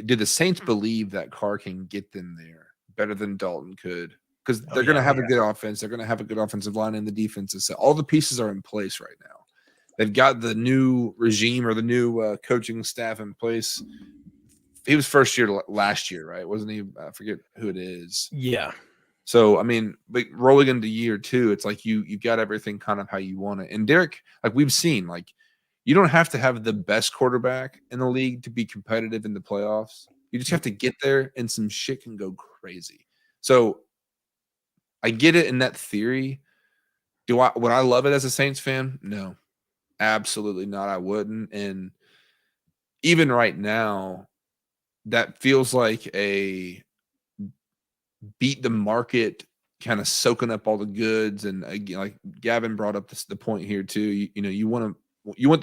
do the Saints believe that Carr can get them there better than Dalton could? Because they're going to have a good offense. They're going to have a good offensive line, and the defense is set. All the pieces are in place right now. They've got the new regime or the new coaching staff in place. He was first year last year, right? Wasn't he? I forget who it is. Yeah. So, I mean, but rolling into year two, it's like you've got everything kind of how you want it. And Derek, like we've seen, like you don't have to have the best quarterback in the league to be competitive in the playoffs. You just have to get there and some shit can go crazy. So I get it in that theory. Would I love it as a Saints fan? No, absolutely not. I wouldn't. And even right now, that feels like a beat the market, kind of soaking up all the goods. And again, like Gavin brought up the point here too. You want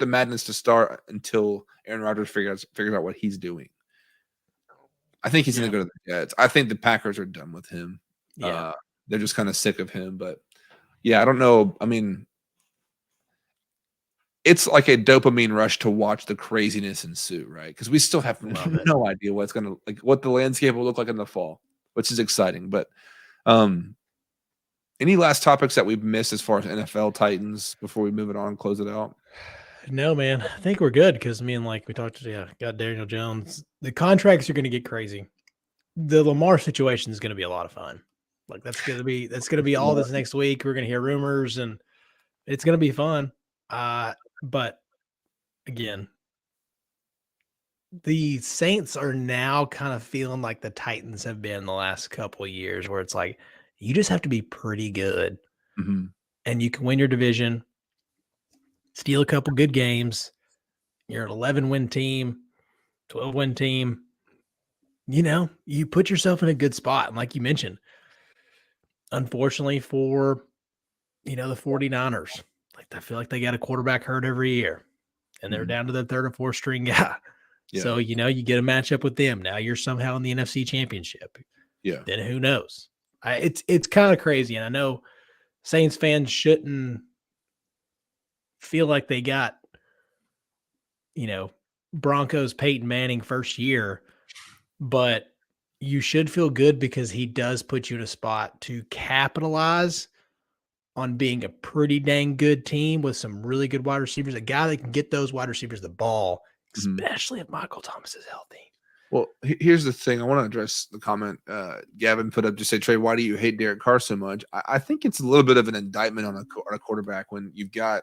the madness to start until Aaron Rodgers figures out what he's doing. I think he's going to go to the Jets. I think the Packers are done with him. Yeah. They're just kind of sick of him. But yeah, I don't know. I mean, it's like a dopamine rush to watch the craziness ensue, right? Because we still have no idea what the landscape will look like in the fall, which is exciting. But any last topics that we've missed as far as NFL Titans before we move it on and close it out? No, man. I think we're good because like we talked to, got Daniel Jones. The contracts are going to get crazy. The Lamar situation is going to be a lot of fun. Like that's gonna be all this next week. We're gonna hear rumors, and it's gonna be fun. But again, the Saints are now kind of feeling like the Titans have been the last couple of years, where it's like you just have to be pretty good, and you can win your division, steal a couple good games. You're an 11-win team, 12-win team. You put yourself in a good spot. And like you mentioned, unfortunately for, the 49ers, like I feel like they got a quarterback hurt every year, and they're down to the third or fourth string guy. Yeah. So, you get a matchup with them. Now you're somehow in the NFC Championship. Yeah. Then who knows? It's kind of crazy. And I know Saints fans shouldn't feel like they got, Broncos Peyton Manning first year, but you should feel good because he does put you in a spot to capitalize on being a pretty dang good team with some really good wide receivers, a guy that can get those wide receivers the ball, especially if Michael Thomas is healthy. Well, here's the thing. I want to address the comment Gavin put up to say, Trey, why do you hate Derek Carr so much? I think it's a little bit of an indictment on a quarterback when you've got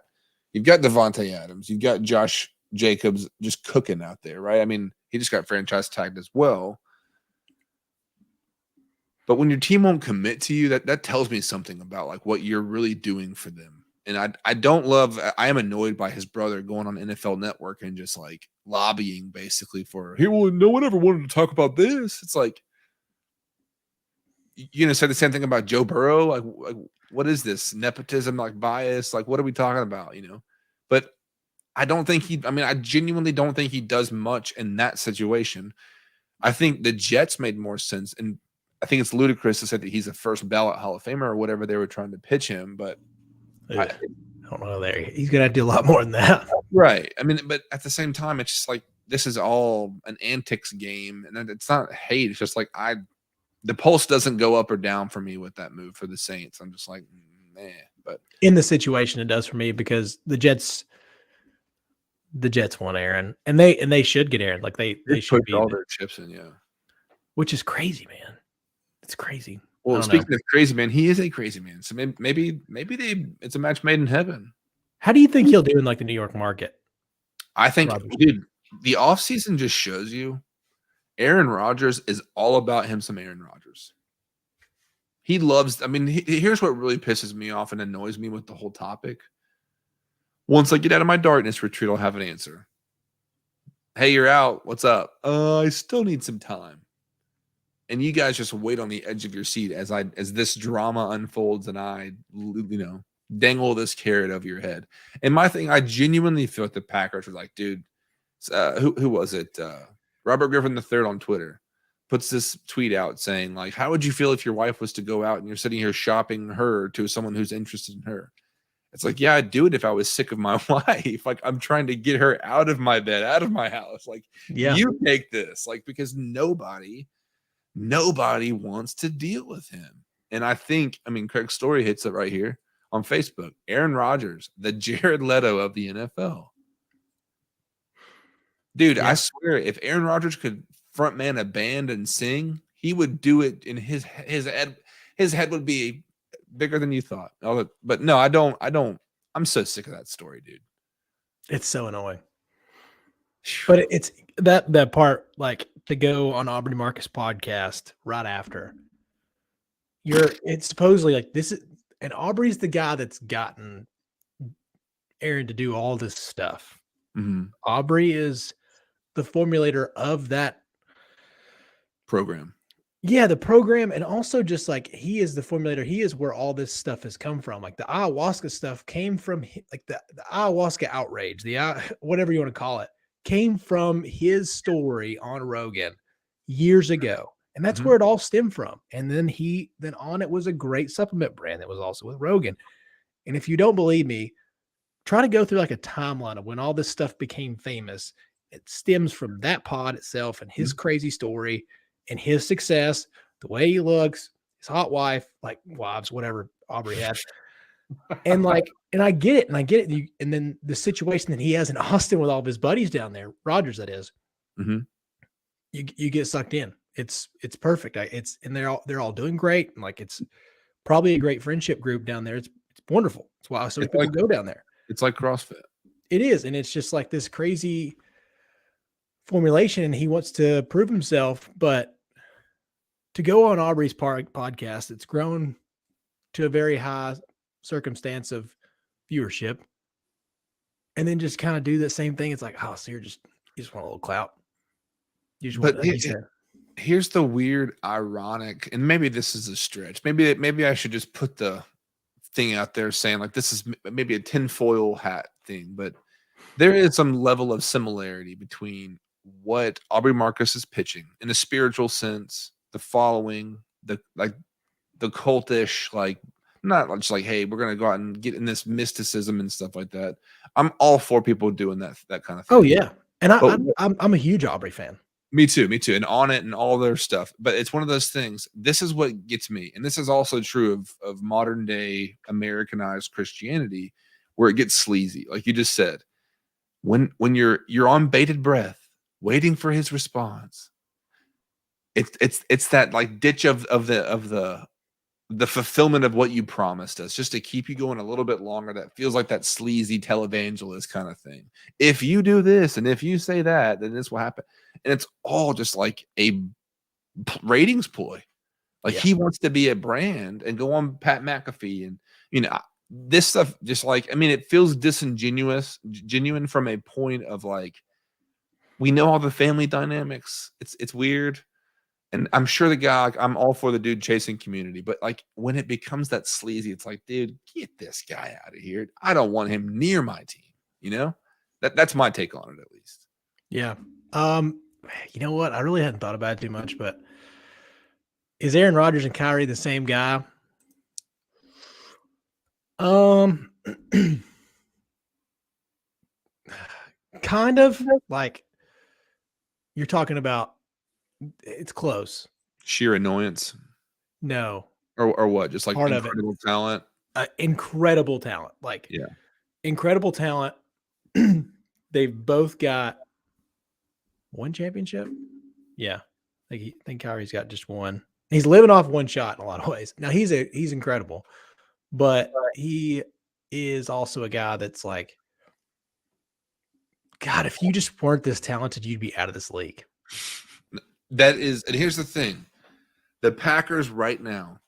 Devontae Adams, you've got Josh Jacobs just cooking out there, right? I mean, he just got franchise tagged as well. But when your team won't commit to you, that tells me something about like what you're really doing for them. And I am annoyed by his brother going on NFL Network and just like lobbying basically for, hey, well, no one ever wanted to talk about this. It's like, say the same thing about Joe Burrow. Like what is this nepotism, like bias? Like, what are we talking about? But I genuinely don't think he does much in that situation. I think the Jets made more sense. And I think it's ludicrous to say that he's a first ballot Hall of Famer or whatever they were trying to pitch him. But I don't know. He's going to have to do a lot more than that. Right. I mean, but at the same time, it's just like, this is all an antics game. And it's not hate. It's just like, the pulse doesn't go up or down for me with that move for the Saints. I'm just like, man. But in the situation, it does for me because the Jets want Aaron, and they should get Aaron. Like they should be all their chips in, yeah. Which is crazy, man. It's crazy. Well, speaking of crazy, man, he is a crazy man. So maybe it's a match made in heaven. How do you think he'll do in like the New York market? I think, dude, the offseason just shows you Aaron Rodgers is all about him some Aaron Rodgers. He loves, here's what really pisses me off and annoys me with the whole topic. Once I get out of my darkness retreat, I'll have an answer. Hey, you're out. What's up? I still need some time. And you guys just wait on the edge of your seat as this drama unfolds and I, dangle this carrot over your head. And my thing, I genuinely feel like the Packers were like, dude, who was it? Robert Griffin III on Twitter puts this tweet out saying, like, how would you feel if your wife was to go out and you're sitting here shopping her to someone who's interested in her? It's like, yeah, I'd do it if I was sick of my wife. Like, I'm trying to get her out of my bed, out of my house. Like, you take this, like, because nobody wants to deal with him. And I think, Craig's story hits it right here on Facebook. Aaron Rodgers, the Jared Leto of the NFL. Dude, I swear, if Aaron Rodgers could frontman a band and sing, he would do it in his head. His head would be bigger than you thought. But no, I don't. I'm so sick of that story, dude. It's so annoying. But it's that part, like, to go on Aubrey Marcus podcast right after. It's supposedly like this is, and Aubrey's the guy that's gotten Aaron to do all this stuff. Mm-hmm. Aubrey is the formulator of that program. Yeah, the program, and also just like he is the formulator. He is where all this stuff has come from. Like the ayahuasca stuff came from, like the ayahuasca outrage, whatever you want to call it, came from his story on Rogan years ago. And that's where it all stemmed from. And then On It was a great supplement brand that was also with Rogan. And if you don't believe me, try to go through like a timeline of when all this stuff became famous. It stems from that pod itself and his crazy story and his success, the way he looks, his hot wife, like wives, whatever Aubrey had. And I get it. And then the situation that he has in Austin with all of his buddies down there, Rodgers, that is, you get sucked in. it's perfect. And they're all doing great. And like it's probably a great friendship group down there. It's wonderful. That's why so many people go down there. It's like CrossFit. It is, and it's just like this crazy formulation, and he wants to prove himself. But to go on Aubrey's podcast, it's grown to a very high circumstance of viewership, and then just kind of do the same thing. It's like, oh, so you just want a little clout. You just want, like you said. Here's the weird, ironic, and maybe this is a stretch. Maybe I should just put the thing out there saying like this is maybe a tinfoil hat thing, but there is some level of similarity between what Aubrey Marcus is pitching in a spiritual sense, the following, the cultish, like not just like, hey, we're gonna go out and get in this mysticism and stuff like that. I'm all for people doing that kind of thing. Oh yeah, and I'm a huge Aubrey fan. Me too, and on it and all their stuff. But it's one of those things. This is what gets me, and this is also true of modern day Americanized Christianity, where it gets sleazy, like you just said. When you're on bated breath, waiting for his response. It's that like ditch of the fulfillment of what you promised us, just to keep you going a little bit longer. That feels like that sleazy televangelist kind of thing. If you do this and if you say that, then this will happen. And it's all just like a ratings ploy. Like he wants to be a brand and go on Pat McAfee. And, this stuff just like, it feels genuine from a point of like, we know all the family dynamics. It's weird. And I'm sure the guy, like, I'm all for the dude chasing community, but like when it becomes that sleazy, it's like, dude, get this guy out of here. I don't want him near my team. That's my take on it, at least. Yeah. You know what? I really hadn't thought about it too much, but is Aaron Rodgers and Kyrie the same guy? Kind of. Like you're talking about, it's close. Sheer annoyance. No. Or what? Just like part incredible talent. Incredible talent. Like incredible talent. They've both got one championship. Yeah. I think Kyrie's got just one. He's living off one shot in a lot of ways. Now he's incredible, but he is also a guy that's like, God, if you just weren't this talented, you'd be out of this league. That is, and here's the thing. The Packers right now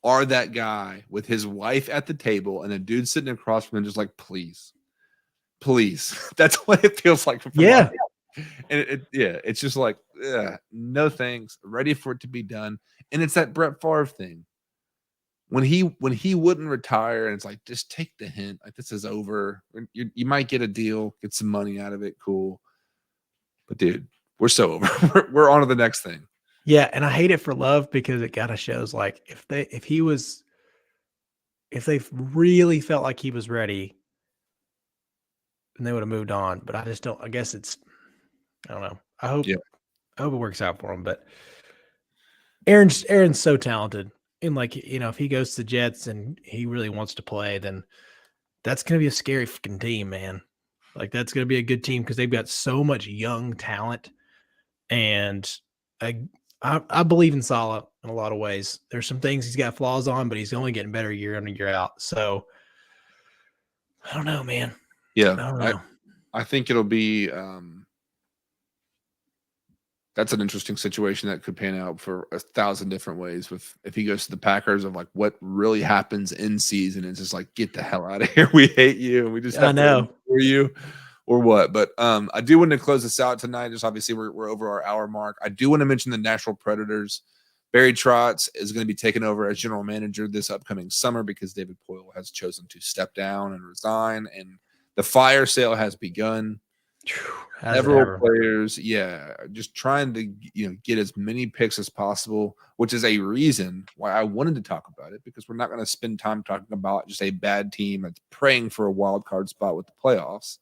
are that guy with his wife at the table and a dude sitting across from him just like, please. That's what it feels like. Yeah. And it's just like, no thanks, ready for it to be done. And it's that Brett Favre thing. When he wouldn't retire, and it's like, just take the hint. Like, this is over. You might get a deal, get some money out of it. Cool. But dude, we're so over. We're on to the next thing. Yeah. And I hate it for Love because it kind of shows like if they really felt like he was ready, then they would have moved on. But I just don't, I guess I don't know. I hope it works out for him. But Aaron's so talented. And like, if he goes to the Jets and he really wants to play, then that's going to be a scary fucking team, man. Like that's going to be a good team because they've got so much young talent. And I believe in Saleh in a lot of ways. There's some things he's got flaws on, but he's only getting better year in and year out. So I don't know, man. Yeah. I don't know. I think it'll be that's an interesting situation that could pan out for 1,000 different ways. If he goes to the Packers, of like what really happens in season, it's just like, get the hell out of here. We hate you, and we just have to for you, or what. But I do want to close this out tonight. Just obviously we're over our hour mark. I do want to mention the Nashville Predators. Barry Trotz is going to be taking over as general manager this upcoming summer because David Poile has chosen to step down and resign, and the fire sale has begun. Several players, just trying to get as many picks as possible, which is a reason why I wanted to talk about it, because we're not going to spend time talking about just a bad team that's praying for a wild card spot with the playoffs.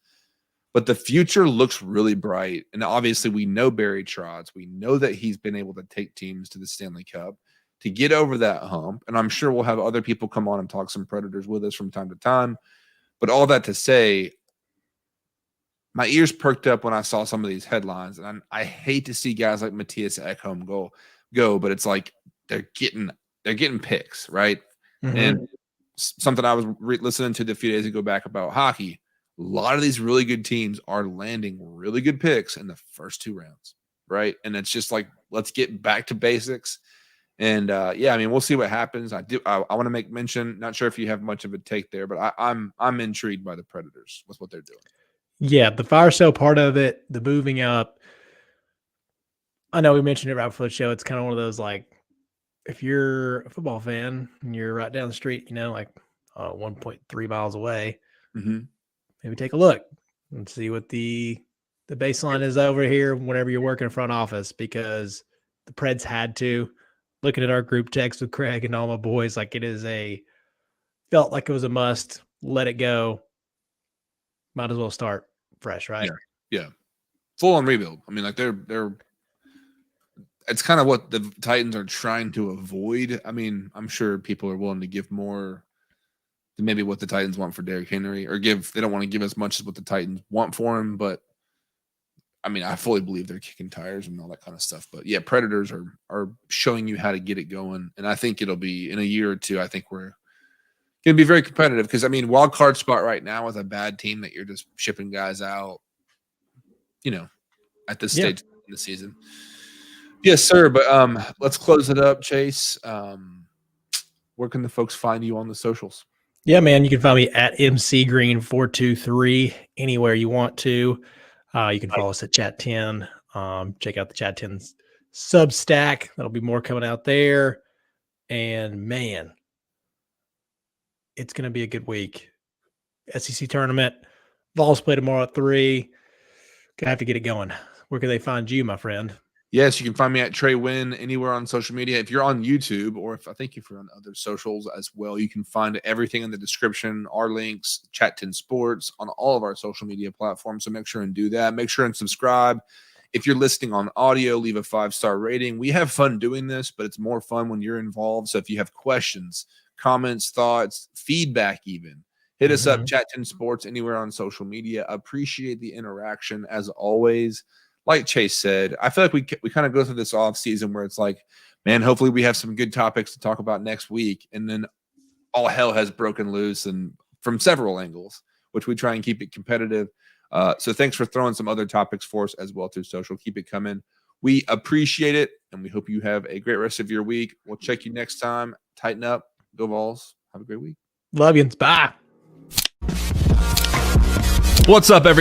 But the future looks really bright, and obviously we know Barry Trotz. We know that he's been able to take teams to the Stanley Cup to get over that hump, and I'm sure we'll have other people come on and talk some Predators with us from time to time. But all that to say, my ears perked up when I saw some of these headlines, and I hate to see guys like Matthias Ekholm go, but it's like they're getting picks, right? And something I was listening to a few days ago back about hockey. A lot of these really good teams are landing really good picks in the first 2 rounds, right? And it's just like, let's get back to basics. And yeah, I mean, we'll see what happens. I want to make mention. Not sure if you have much of a take there, but I'm intrigued by the Predators with what they're doing. Yeah, the fire sale part of it, the moving up. I know we mentioned it right before the show. It's kind of one of those, like, if you're a football fan and you're right down the street, like 1.3 miles away, maybe take a look and see what the baseline is over here whenever you're working in front office, because the Preds had to. Looking at our group text with Craig and all my boys, like, felt like it was a must. Let it go. Might as well start fresh, right? Yeah. Full on rebuild. I mean, like they're it's kind of what the Titans are trying to avoid. I mean, I'm sure people are willing to give more than maybe what the Titans want for Derrick Henry, or they don't want to give as much as what the Titans want for him. But I mean, I fully believe they're kicking tires and all that kind of stuff. But yeah, Predators are showing you how to get it going. And I think it'll be in a year or two. I think we're going to be very competitive, because I mean, wild card spot right now with a bad team that you're just shipping guys out, at this stage in the season. Yes, sir. But let's close it up, Chase. Where can the folks find you on the socials? Yeah, man, you can find me at mcgreen423 anywhere you want to. You can follow us at Chat 10. Check out the Chat 10 Substack. That'll be more coming out there. And man, it's going to be a good week. SEC tournament. Vols play tomorrow at 3. Gonna have to get it going. Where can they find you, my friend? Yes, you can find me at Trey Wynn anywhere on social media. If you're on YouTube, or if you're on other socials as well, you can find everything in the description, our links, Chat 10 Sports, on all of our social media platforms. So make sure and do that. Make sure and subscribe. If you're listening on audio, leave a 5-star rating. We have fun doing this, but it's more fun when you're involved. So if you have questions, comments, thoughts, feedback even, hit us up, Chat 10 Sports, anywhere on social media. Appreciate the interaction as always. Like Chase said, I feel like we kind of go through this off season where it's like, man, hopefully we have some good topics to talk about next week. And then all hell has broken loose, and from several angles, which we try and keep it competitive. So thanks for throwing some other topics for us as well through social. Keep it coming. We appreciate it, and we hope you have a great rest of your week. We'll check you next time. Tighten up. Go Vols. Have a great week. Love you. Bye. What's up, everybody?